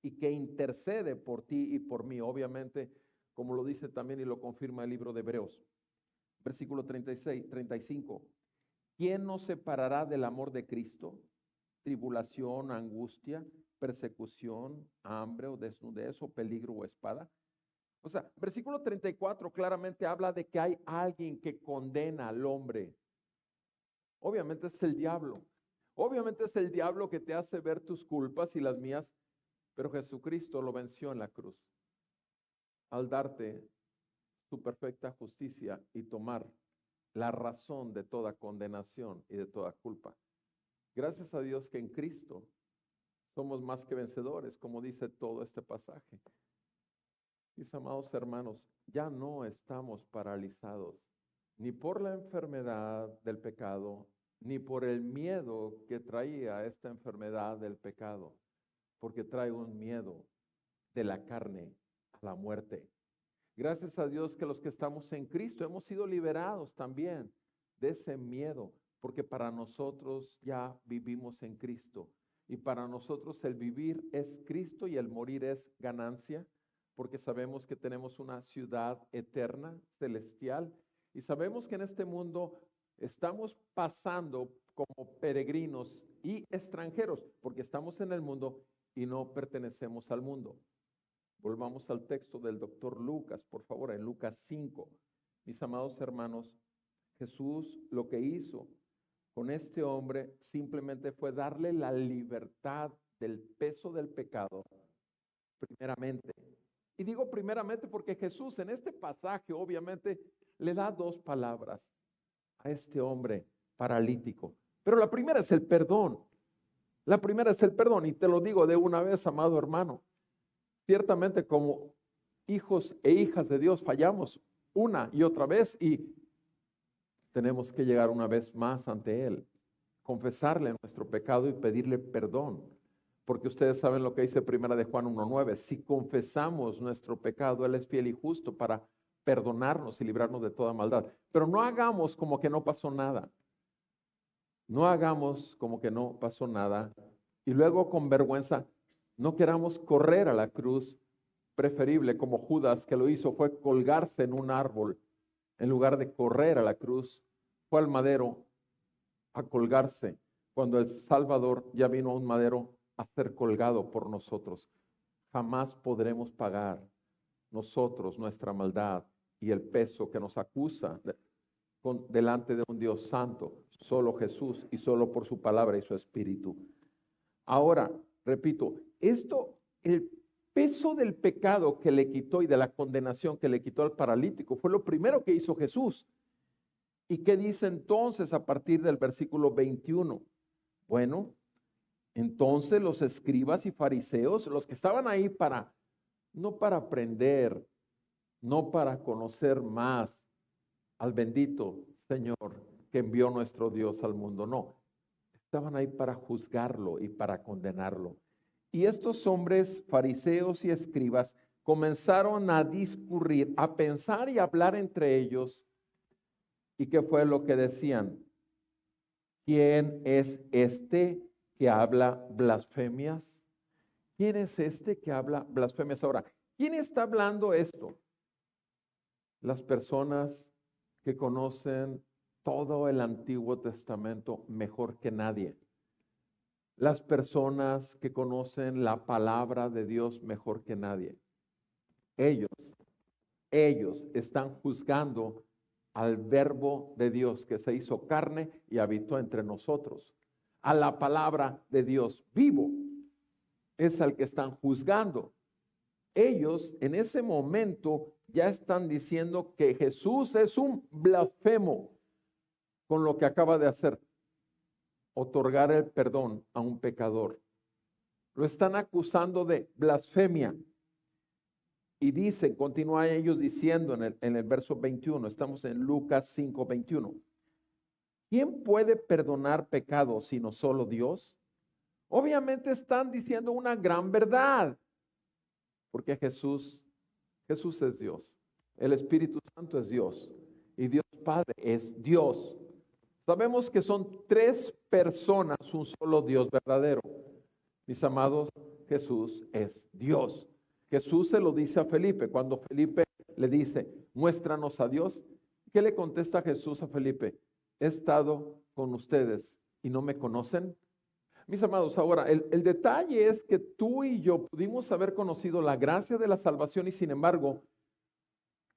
y que intercede por ti y por mí. Obviamente, como lo dice también y lo confirma el libro de Hebreos. Versículo 36, 35. ¿Quién nos separará del amor de Cristo? Tribulación, angustia, persecución, hambre o desnudez o peligro o espada. O sea, versículo 34 claramente habla de que hay alguien que condena al hombre. Obviamente es el diablo. Obviamente es el diablo que te hace ver tus culpas y las mías, pero Jesucristo lo venció en la cruz al darte su perfecta justicia y tomar la razón de toda condenación y de toda culpa. Gracias a Dios que en Cristo somos más que vencedores, como dice todo este pasaje. Mis amados hermanos, ya no estamos paralizados ni por la enfermedad del pecado, ni por el miedo que traía esta enfermedad del pecado, porque trae un miedo de la carne a la muerte. Gracias a Dios que los que estamos en Cristo hemos sido liberados también de ese miedo, porque para nosotros ya vivimos en Cristo. Y para nosotros el vivir es Cristo y el morir es ganancia, porque sabemos que tenemos una ciudad eterna, celestial, y sabemos que en este mundo estamos pasando como peregrinos y extranjeros, porque estamos en el mundo y no pertenecemos al mundo. Volvamos al texto del doctor Lucas, por favor, en Lucas 5. Mis amados hermanos, Jesús lo que hizo con este hombre simplemente fue darle la libertad del peso del pecado, primeramente. Y digo primeramente porque Jesús en este pasaje obviamente le da dos palabras a este hombre paralítico. Pero la primera es el perdón. La primera es el perdón y te lo digo de una vez, amado hermano. Ciertamente como hijos e hijas de Dios fallamos una y otra vez y tenemos que llegar una vez más ante Él, confesarle nuestro pecado y pedirle perdón. Porque ustedes saben lo que dice primera de Juan 1:9, si confesamos nuestro pecado, Él es fiel y justo para perdonarnos y librarnos de toda maldad. Pero no hagamos como que no pasó nada. No hagamos como que no pasó nada y luego con vergüenza no queramos correr a la cruz. Preferible, como Judas que lo hizo, fue colgarse en un árbol en lugar de correr a la cruz. Fue al madero a colgarse cuando el Salvador ya vino a un madero a ser colgado por nosotros. Jamás podremos pagar nosotros nuestra maldad y el peso que nos acusa delante de un Dios santo. Solo Jesús y solo por su palabra y su espíritu. Ahora, repito, el peso del pecado que le quitó y de la condenación que le quitó al paralítico fue lo primero que hizo Jesús. ¿Y qué dice entonces a partir del versículo 21? Bueno, Entonces los escribas y fariseos, los que estaban ahí no para aprender, no para conocer más al bendito Señor que envió nuestro Dios al mundo, no. Estaban ahí para juzgarlo y para condenarlo. Y estos hombres, fariseos y escribas, comenzaron a discurrir, a pensar y a hablar entre ellos. ¿Y qué fue lo que decían? ¿Quién es este que habla blasfemias? ¿Quién es este que habla blasfemias? Ahora, ¿quién está hablando esto? Las personas que conocen todo el Antiguo Testamento mejor que nadie. Las personas que conocen la palabra de Dios mejor que nadie. Ellos están juzgando al verbo de Dios que se hizo carne y habitó entre nosotros. A la palabra de Dios vivo es al que están juzgando. Ellos en ese momento ya están diciendo que Jesús es un blasfemo con lo que acaba de hacer, otorgar el perdón a un pecador. Lo están acusando de blasfemia. Y dicen, continúan ellos diciendo en el verso 21, estamos en Lucas 5, 21. ¿Quién puede perdonar pecados sino solo Dios? Obviamente están diciendo una gran verdad, porque Jesús es Dios. El Espíritu Santo es Dios y Dios Padre es Dios. Sabemos que son tres personas, un solo Dios verdadero. Mis amados, Jesús es Dios. Jesús se lo dice a Felipe. Cuando Felipe le dice, muéstranos a Dios, ¿qué le contesta Jesús a Felipe? He estado con ustedes y no me conocen. Mis amados, ahora, el detalle es que tú y yo pudimos haber conocido la gracia de la salvación y sin embargo,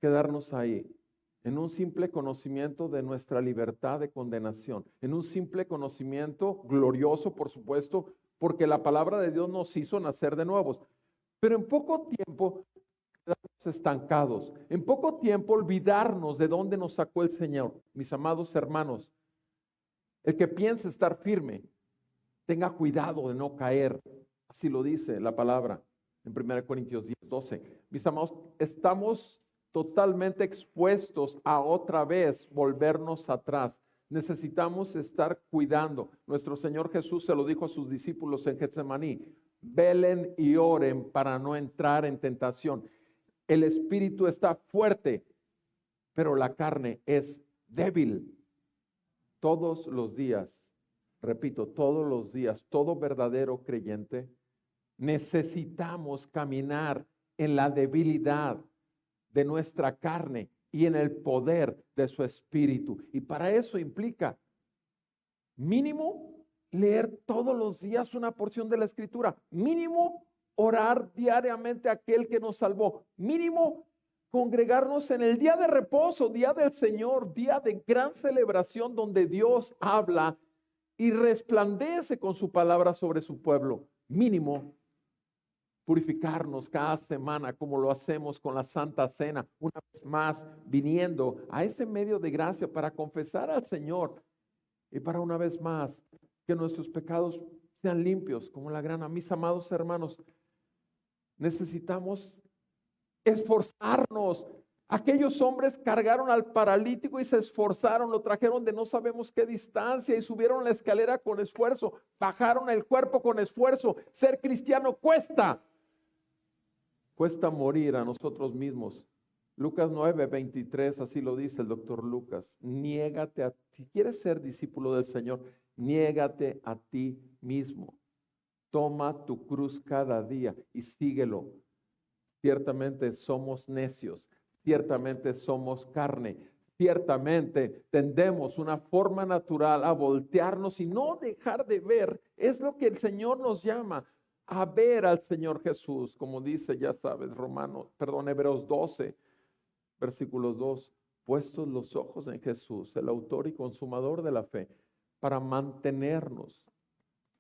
quedarnos ahí, en un simple conocimiento de nuestra libertad de condenación, en un simple conocimiento glorioso, por supuesto, porque la palabra de Dios nos hizo nacer de nuevos. Pero en poco tiempo quedarnos estancados, en poco tiempo olvidarnos de dónde nos sacó el Señor. Mis amados hermanos, el que piense estar firme, tenga cuidado de no caer. Así lo dice la palabra en 1 Corintios 10, 12. Mis amados, estamos totalmente expuestos a otra vez volvernos atrás. Necesitamos estar cuidando. Nuestro Señor Jesús se lo dijo a sus discípulos en Getsemaní. Velen y oren para no entrar en tentación. El espíritu está fuerte, pero la carne es débil. Todos los días, repito, todos los días, todo verdadero creyente, necesitamos caminar en la debilidad de nuestra carne y en el poder de su espíritu. Y para eso implica mínimo leer todos los días una porción de la Escritura, mínimo orar diariamente a aquel que nos salvó, mínimo congregarnos en el día de reposo, día del Señor, día de gran celebración donde Dios habla y resplandece con su palabra sobre su pueblo. Mínimo purificarnos cada semana como lo hacemos con la Santa Cena, una vez más viniendo a ese medio de gracia para confesar al Señor y para una vez más que nuestros pecados sean limpios como la grana. Mis amados hermanos, necesitamos esforzarnos. Aquellos hombres cargaron al paralítico y se esforzaron, lo trajeron de no sabemos qué distancia y subieron la escalera con esfuerzo, bajaron el cuerpo con esfuerzo. Ser cristiano cuesta morir a nosotros mismos. Lucas 9, 23, así lo dice el doctor Lucas. Niégate si quieres ser discípulo del Señor, niégate a ti mismo. Toma tu cruz cada día y síguelo. Ciertamente somos necios, ciertamente somos carne, ciertamente tendemos una forma natural a voltearnos y no dejar de ver. Es lo que el Señor nos llama, a ver al Señor Jesús, como dice, ya sabes, Hebreos 12, versículos 2, puestos los ojos en Jesús, el autor y consumador de la fe, para mantenernos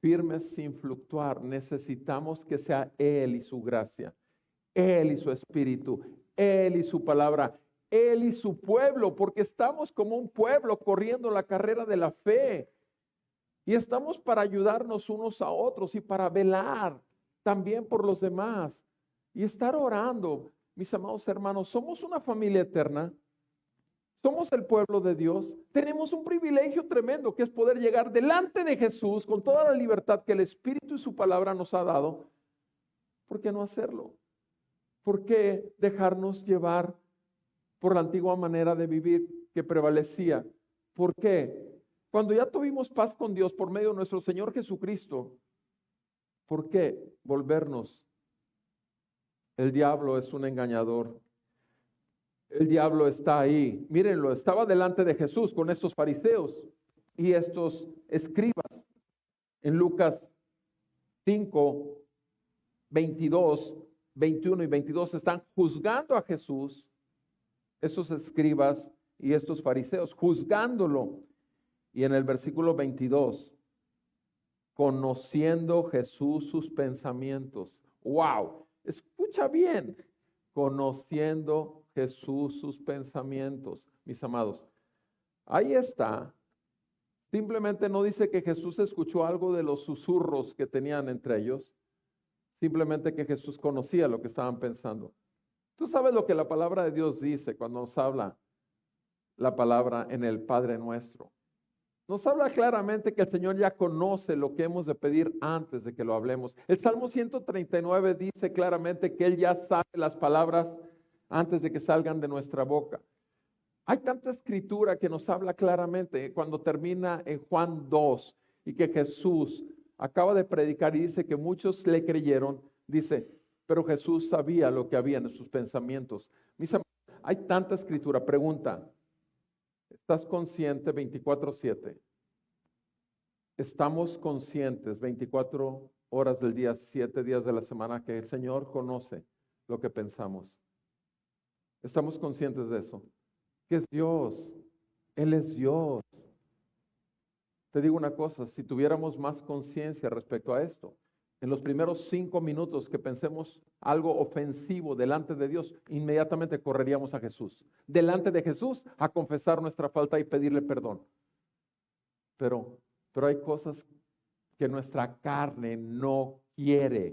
firmes sin fluctuar, necesitamos que sea Él y su gracia, Él y su espíritu, Él y su palabra, Él y su pueblo, porque estamos como un pueblo corriendo la carrera de la fe. Y estamos para ayudarnos unos a otros y para velar también por los demás y estar orando. Mis amados hermanos, somos una familia eterna. Somos el pueblo de Dios. Tenemos un privilegio tremendo que es poder llegar delante de Jesús con toda la libertad que el Espíritu y su palabra nos ha dado. ¿Por qué no hacerlo? ¿Por qué dejarnos llevar por la antigua manera de vivir que prevalecía? ¿Por qué? Cuando ya tuvimos paz con Dios por medio de nuestro Señor Jesucristo, ¿por qué volvernos? El diablo es un engañador. El diablo está ahí. Mírenlo, estaba delante de Jesús con estos fariseos y estos escribas. En Lucas 5, 22, 21 y 22 están juzgando a Jesús, estos escribas y estos fariseos, juzgándolo. Y en el versículo 22, conociendo Jesús sus pensamientos. ¡Wow! Escucha bien. Conociendo Jesús sus pensamientos, mis amados. Ahí está. Simplemente no dice que Jesús escuchó algo de los susurros que tenían entre ellos. Simplemente que Jesús conocía lo que estaban pensando. Tú sabes lo que la palabra de Dios dice cuando nos habla la palabra en el Padre Nuestro. Nos habla claramente que el Señor ya conoce lo que hemos de pedir antes de que lo hablemos. El Salmo 139 dice claramente que Él ya sabe las palabras antes de que salgan de nuestra boca. Hay tanta escritura que nos habla claramente cuando termina en Juan 2 y que Jesús acaba de predicar y dice que muchos le creyeron. Dice, pero Jesús sabía lo que había en sus pensamientos. Mis amados, hay tanta escritura. Pregunta. ¿Estás consciente 24/7? ¿Estamos conscientes 24 horas del día, 7 días de la semana que el Señor conoce lo que pensamos? ¿Estamos conscientes de eso? Que es Dios. Él es Dios. Te digo una cosa, si tuviéramos más conciencia respecto a esto, en los primeros 5 minutos que pensemos algo ofensivo delante de Dios, inmediatamente correríamos a Jesús. Delante de Jesús a confesar nuestra falta y pedirle perdón. Pero hay cosas que nuestra carne no quiere,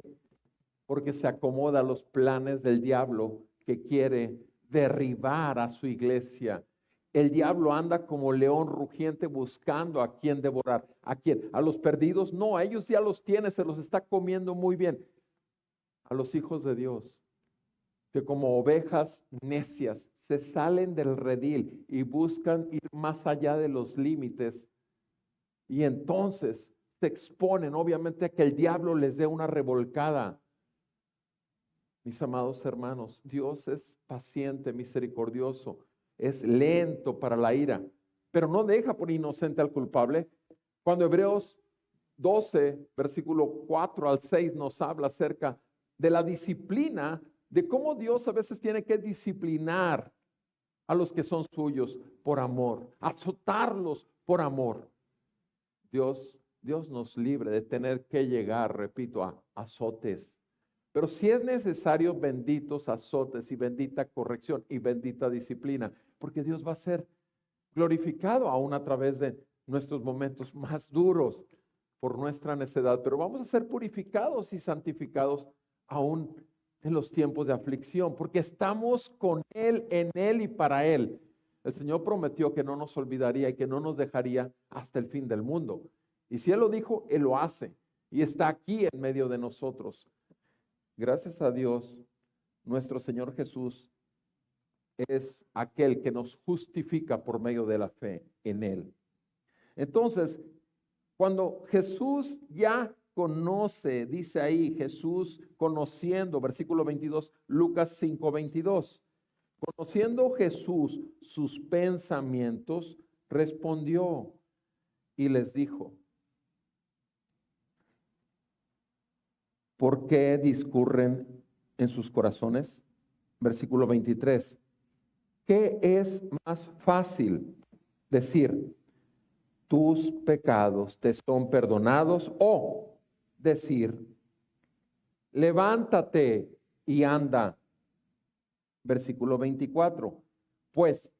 porque se acomoda a los planes del diablo que quiere derribar a su iglesia. El diablo anda como león rugiente buscando a quien devorar. ¿A quién? ¿A los perdidos? No, a ellos ya los tiene, se los está comiendo muy bien. A los hijos de Dios, que como ovejas necias se salen del redil y buscan ir más allá de los límites. Y entonces se exponen obviamente a que el diablo les dé una revolcada. Mis amados hermanos, Dios es paciente, misericordioso. Es lento para la ira, pero no deja por inocente al culpable. Cuando Hebreos 12, versículo 4 al 6 nos habla acerca de la disciplina, de cómo Dios a veces tiene que disciplinar a los que son suyos por amor, azotarlos por amor. Dios nos libre de tener que llegar, repito, a azotes. Pero si es necesario, benditos azotes y bendita corrección y bendita disciplina, porque Dios va a ser glorificado aún a través de nuestros momentos más duros por nuestra necedad, pero vamos a ser purificados y santificados aún en los tiempos de aflicción, porque estamos con Él, en Él y para Él. El Señor prometió que no nos olvidaría y que no nos dejaría hasta el fin del mundo. Y si Él lo dijo, Él lo hace y está aquí en medio de nosotros. Gracias a Dios, nuestro Señor Jesús es aquel que nos justifica por medio de la fe en Él. Entonces, cuando Jesús ya conoce, dice ahí Jesús conociendo, versículo 22, Lucas 5:22, conociendo Jesús sus pensamientos, respondió y les dijo, ¿por qué discurren en sus corazones? Versículo 23. ¿Qué es más fácil decir, tus pecados te son perdonados, o decir, levántate y anda? Versículo 24. Pues,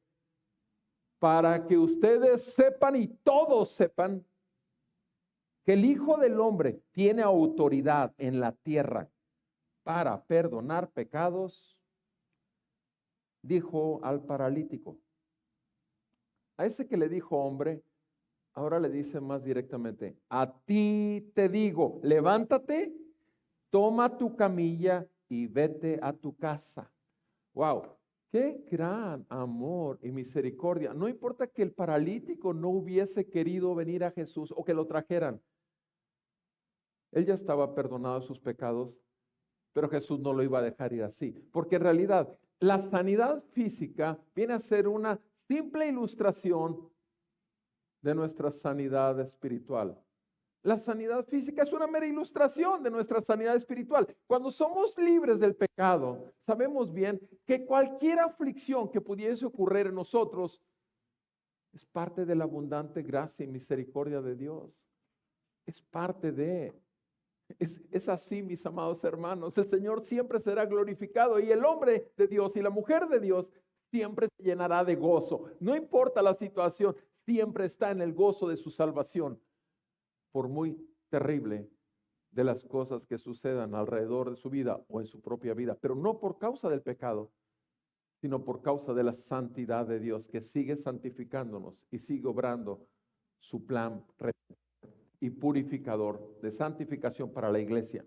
para que ustedes sepan y todos sepan que el Hijo del Hombre tiene autoridad en la tierra para perdonar pecados, dijo al paralítico. A ese que le dijo hombre, ahora le dice más directamente, a ti te digo, levántate, toma tu camilla y vete a tu casa. Wow, qué gran amor y misericordia. No importa que el paralítico no hubiese querido venir a Jesús o que lo trajeran. Él ya estaba perdonado de sus pecados, pero Jesús no lo iba a dejar ir así. Porque en realidad la sanidad física viene a ser una simple ilustración de nuestra sanidad espiritual. La sanidad física es una mera ilustración de nuestra sanidad espiritual. Cuando somos libres del pecado, sabemos bien que cualquier aflicción que pudiese ocurrir en nosotros es parte de la abundante gracia y misericordia de Dios. Es parte de... Es así, mis amados hermanos. El Señor siempre será glorificado y el hombre de Dios y la mujer de Dios siempre se llenará de gozo. No importa la situación, siempre está en el gozo de su salvación. Por muy terrible de las cosas que sucedan alrededor de su vida o en su propia vida, pero no por causa del pecado, sino por causa de la santidad de Dios, que sigue santificándonos y sigue obrando su plan y purificador de santificación para la iglesia.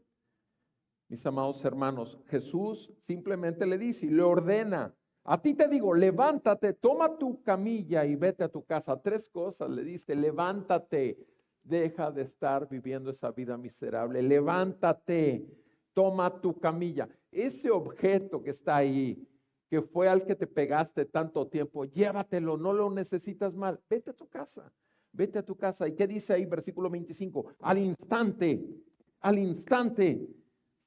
Mis amados hermanos, Jesús simplemente le dice y le ordena, a ti te digo, levántate, toma tu camilla y vete a tu casa. Tres cosas le dice, levántate. Deja de estar viviendo esa vida miserable. Levántate, toma tu camilla. Ese objeto que está ahí, que fue al que te pegaste tanto tiempo, llévatelo, no lo necesitas más. Vete a tu casa, vete a tu casa. ¿Y qué dice ahí, versículo 25? Al instante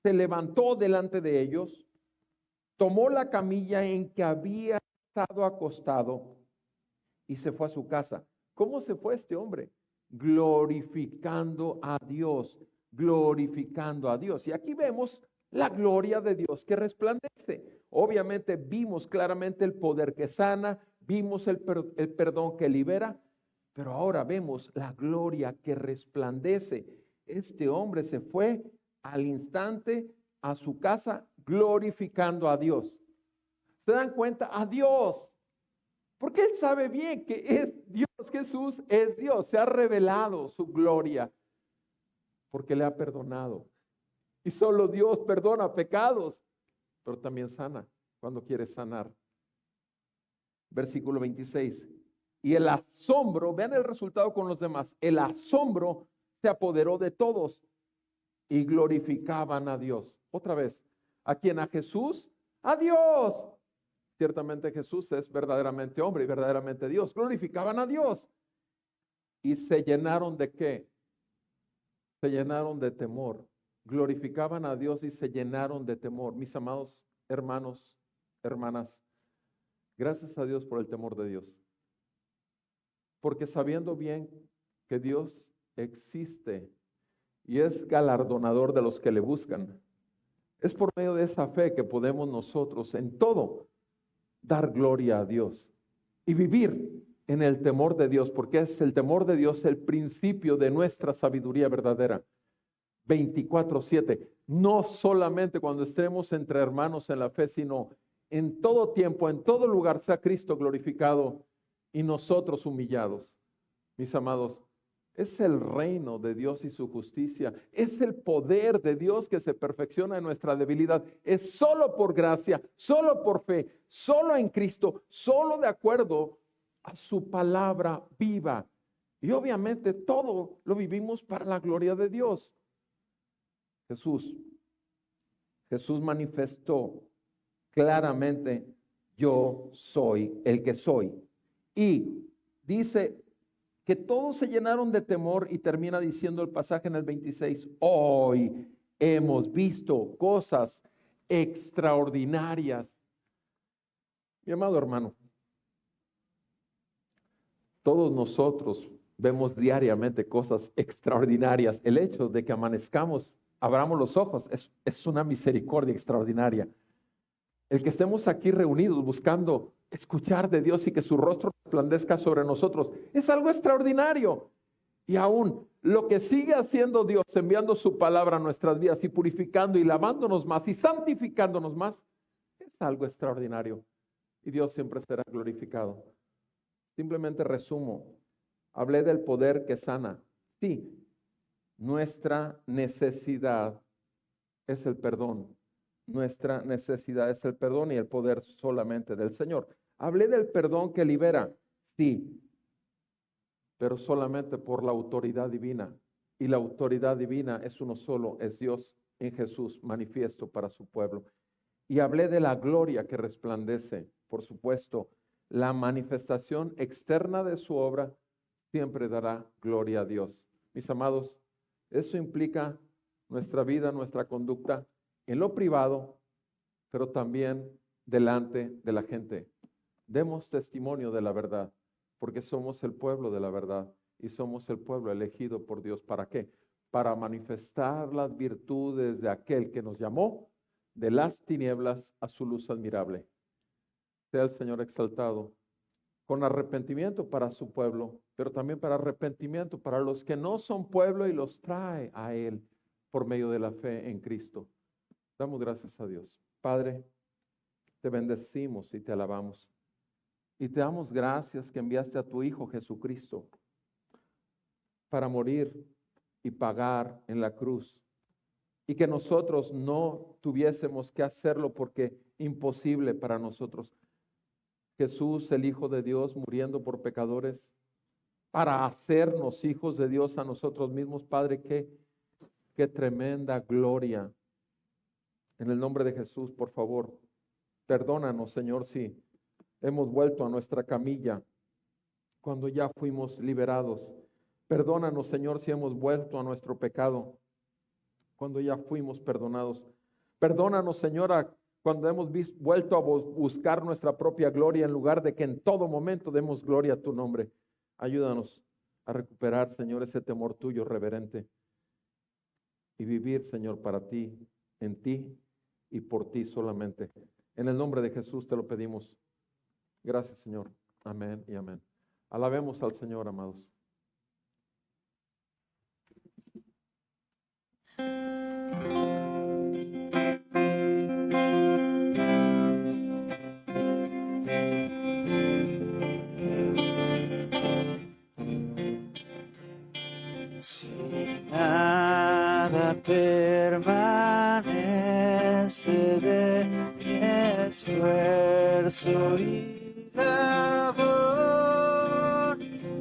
se levantó delante de ellos, tomó la camilla en que había estado acostado y se fue a su casa. ¿Cómo se fue este hombre? Glorificando a Dios, glorificando a Dios. Y aquí vemos la gloria de Dios que resplandece. Obviamente vimos claramente el poder que sana, vimos el perdón que libera, pero ahora vemos la gloria que resplandece. Este hombre se fue al instante a su casa glorificando a Dios. ¿Se dan cuenta? A Dios. Porque él sabe bien que es Dios, Jesús es Dios, se ha revelado su gloria, porque le ha perdonado. Y solo Dios perdona pecados, pero también sana cuando quiere sanar. Versículo 26. Y el asombro, vean el resultado con los demás, el asombro se apoderó de todos y glorificaban a Dios. Otra vez, ¿a quién? A Jesús, a Dios. Ciertamente Jesús es verdaderamente hombre y verdaderamente Dios. Glorificaban a Dios. ¿Y se llenaron de qué? Se llenaron de temor. Glorificaban a Dios y se llenaron de temor. Mis amados hermanos, hermanas, gracias a Dios por el temor de Dios. Porque sabiendo bien que Dios existe y es galardonador de los que le buscan, es por medio de esa fe que podemos nosotros en todo dar gloria a Dios y vivir en el temor de Dios, porque es el temor de Dios el principio de nuestra sabiduría verdadera. 24/7, no solamente cuando estemos entre hermanos en la fe, sino en todo tiempo, en todo lugar, sea Cristo glorificado y nosotros humillados. Mis amados, es el reino de Dios y su justicia, es el poder de Dios que se perfecciona en nuestra debilidad. Es solo por gracia, solo por fe, solo en Cristo, solo de acuerdo a su palabra viva. Y obviamente todo lo vivimos para la gloria de Dios. Jesús manifestó claramente, yo soy el que soy. Y dice que todos se llenaron de temor y termina diciendo el pasaje en el 26, hoy hemos visto cosas extraordinarias. Mi amado hermano, todos nosotros vemos diariamente cosas extraordinarias. El hecho de que amanezcamos, abramos los ojos, es una misericordia extraordinaria. El que estemos aquí reunidos buscando escuchar de Dios y que su rostro resplandezca sobre nosotros, es algo extraordinario. Y aún lo que sigue haciendo Dios, enviando su palabra a nuestras vidas y purificando y lavándonos más y santificándonos más, es algo extraordinario. Y Dios siempre será glorificado. Simplemente resumo. Hablé del poder que sana. Sí, nuestra necesidad es el perdón. Nuestra necesidad es el perdón y el poder solamente del Señor. Hablé del perdón que libera. Sí, pero solamente por la autoridad divina. Y la autoridad divina es uno solo, es Dios en Jesús, manifiesto para su pueblo. Y hablé de la gloria que resplandece, por supuesto, la manifestación externa de su obra siempre dará gloria a Dios. Mis amados, eso implica nuestra vida, nuestra conducta en lo privado, pero también delante de la gente. Demos testimonio de la verdad, porque somos el pueblo de la verdad y somos el pueblo elegido por Dios. ¿Para qué? Para manifestar las virtudes de aquel que nos llamó de las tinieblas a su luz admirable. Sea el Señor exaltado, con arrepentimiento para su pueblo, pero también para arrepentimiento para los que no son pueblo y los trae a Él por medio de la fe en Cristo. Damos gracias a Dios. Padre, te bendecimos y te alabamos. Y te damos gracias que enviaste a tu Hijo Jesucristo para morir y pagar en la cruz. Y que nosotros no tuviésemos que hacerlo porque imposible para nosotros. Jesús, el Hijo de Dios, muriendo por pecadores, para hacernos hijos de Dios a nosotros mismos. Padre, qué tremenda gloria. En el nombre de Jesús, por favor, perdónanos, Señor, si hemos vuelto a nuestra camilla cuando ya fuimos liberados. Perdónanos, Señor, si hemos vuelto a nuestro pecado cuando ya fuimos perdonados. Perdónanos, Señora, cuando hemos vuelto a buscar nuestra propia gloria en lugar de que en todo momento demos gloria a tu nombre. Ayúdanos a recuperar, Señor, ese temor tuyo reverente y vivir, Señor, para ti, en ti y por ti solamente. En el nombre de Jesús te lo pedimos. Gracias, Señor. Amén y amén. Alabemos al Señor, amados. Si nada permanece de mi esfuerzo y labor,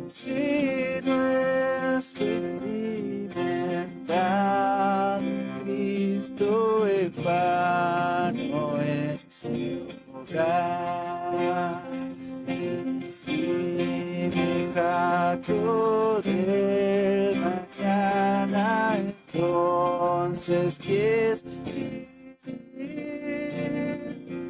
si no estoy alimentado en Cristo, en vano es mi hogar. Y si me jacto del mañana, entonces ¿qué es vivir?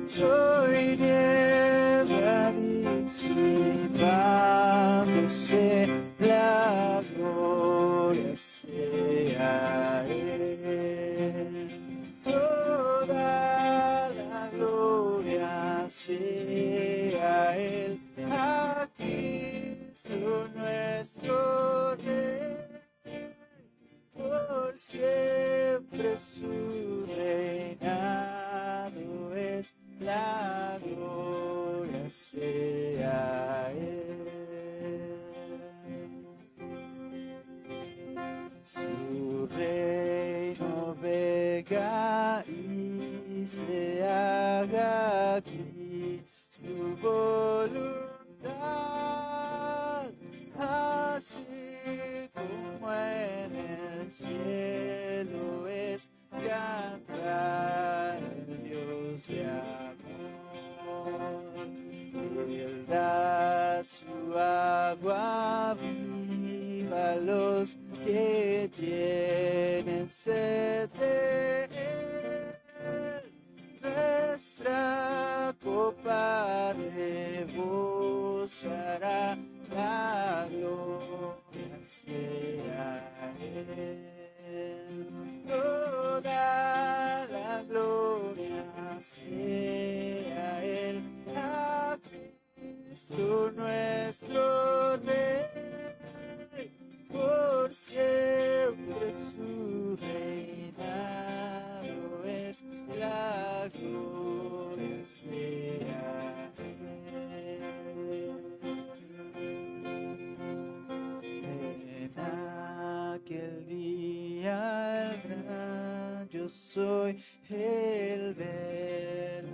Soy niebla disipándose, la gloria sea Él. Toda la gloria sea Él, a Cristo nuestro Rey. Por siempre su reinado es, la gloria sea Él. Su reino venga y se haga aquí su voluntad, así como en el cielo es, cantar el Dios de amor. Él da su agua viva a los que tienen sed de Él. Nuestra copa rebosará, la gloria sea Él. Toda la gloria sea Él, a Cristo nuestro Rey. yo soy el verdadero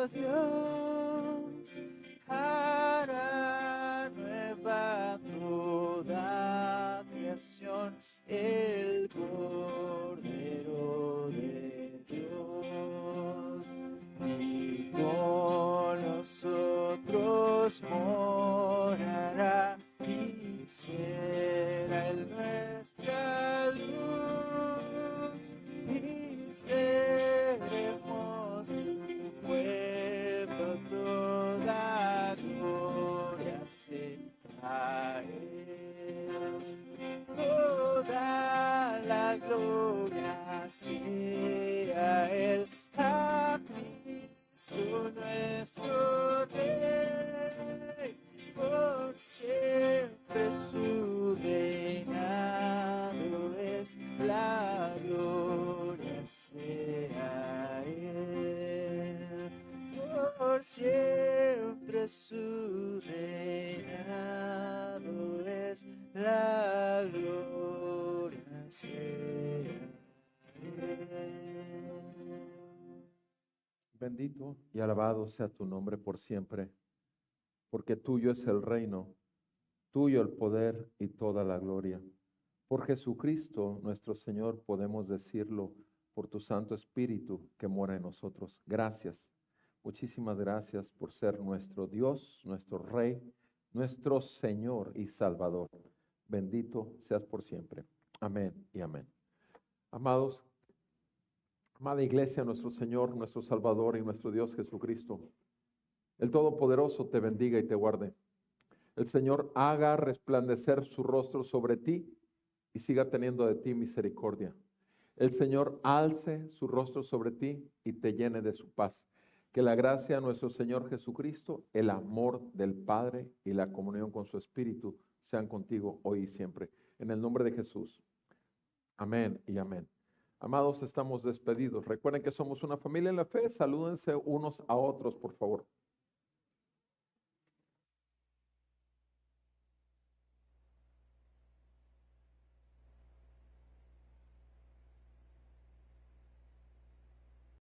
Dios. Hará nueva toda creación, el Cordero de Dios. Y con nosotros morará y será el nuestra luz, y seremos tu pueblo, toda gloria sea Él, toda la gloria sea Él, a Cristo nuestro Rey, por siempre su reinado es, la gloria sea Él. Por siempre su reinado es, la gloria sea Él. Bendito y alabado sea tu nombre por siempre, porque tuyo es el reino, tuyo el poder y toda la gloria. Por Jesucristo nuestro Señor podemos decirlo, por tu Santo Espíritu que mora en nosotros. Gracias, muchísimas gracias por ser nuestro Dios, nuestro Rey, nuestro Señor y Salvador. Bendito seas por siempre. Amén y amén. Amados, amada iglesia, nuestro Señor, nuestro Salvador y nuestro Dios Jesucristo, el Todopoderoso te bendiga y te guarde. El Señor haga resplandecer su rostro sobre ti y siga teniendo de ti misericordia. El Señor alce su rostro sobre ti y te llene de su paz. Que la gracia de nuestro Señor Jesucristo, el amor del Padre y la comunión con su Espíritu sean contigo hoy y siempre. En el nombre de Jesús. Amén y amén. Amados, estamos despedidos. Recuerden que somos una familia en la fe. Salúdense unos a otros, por favor.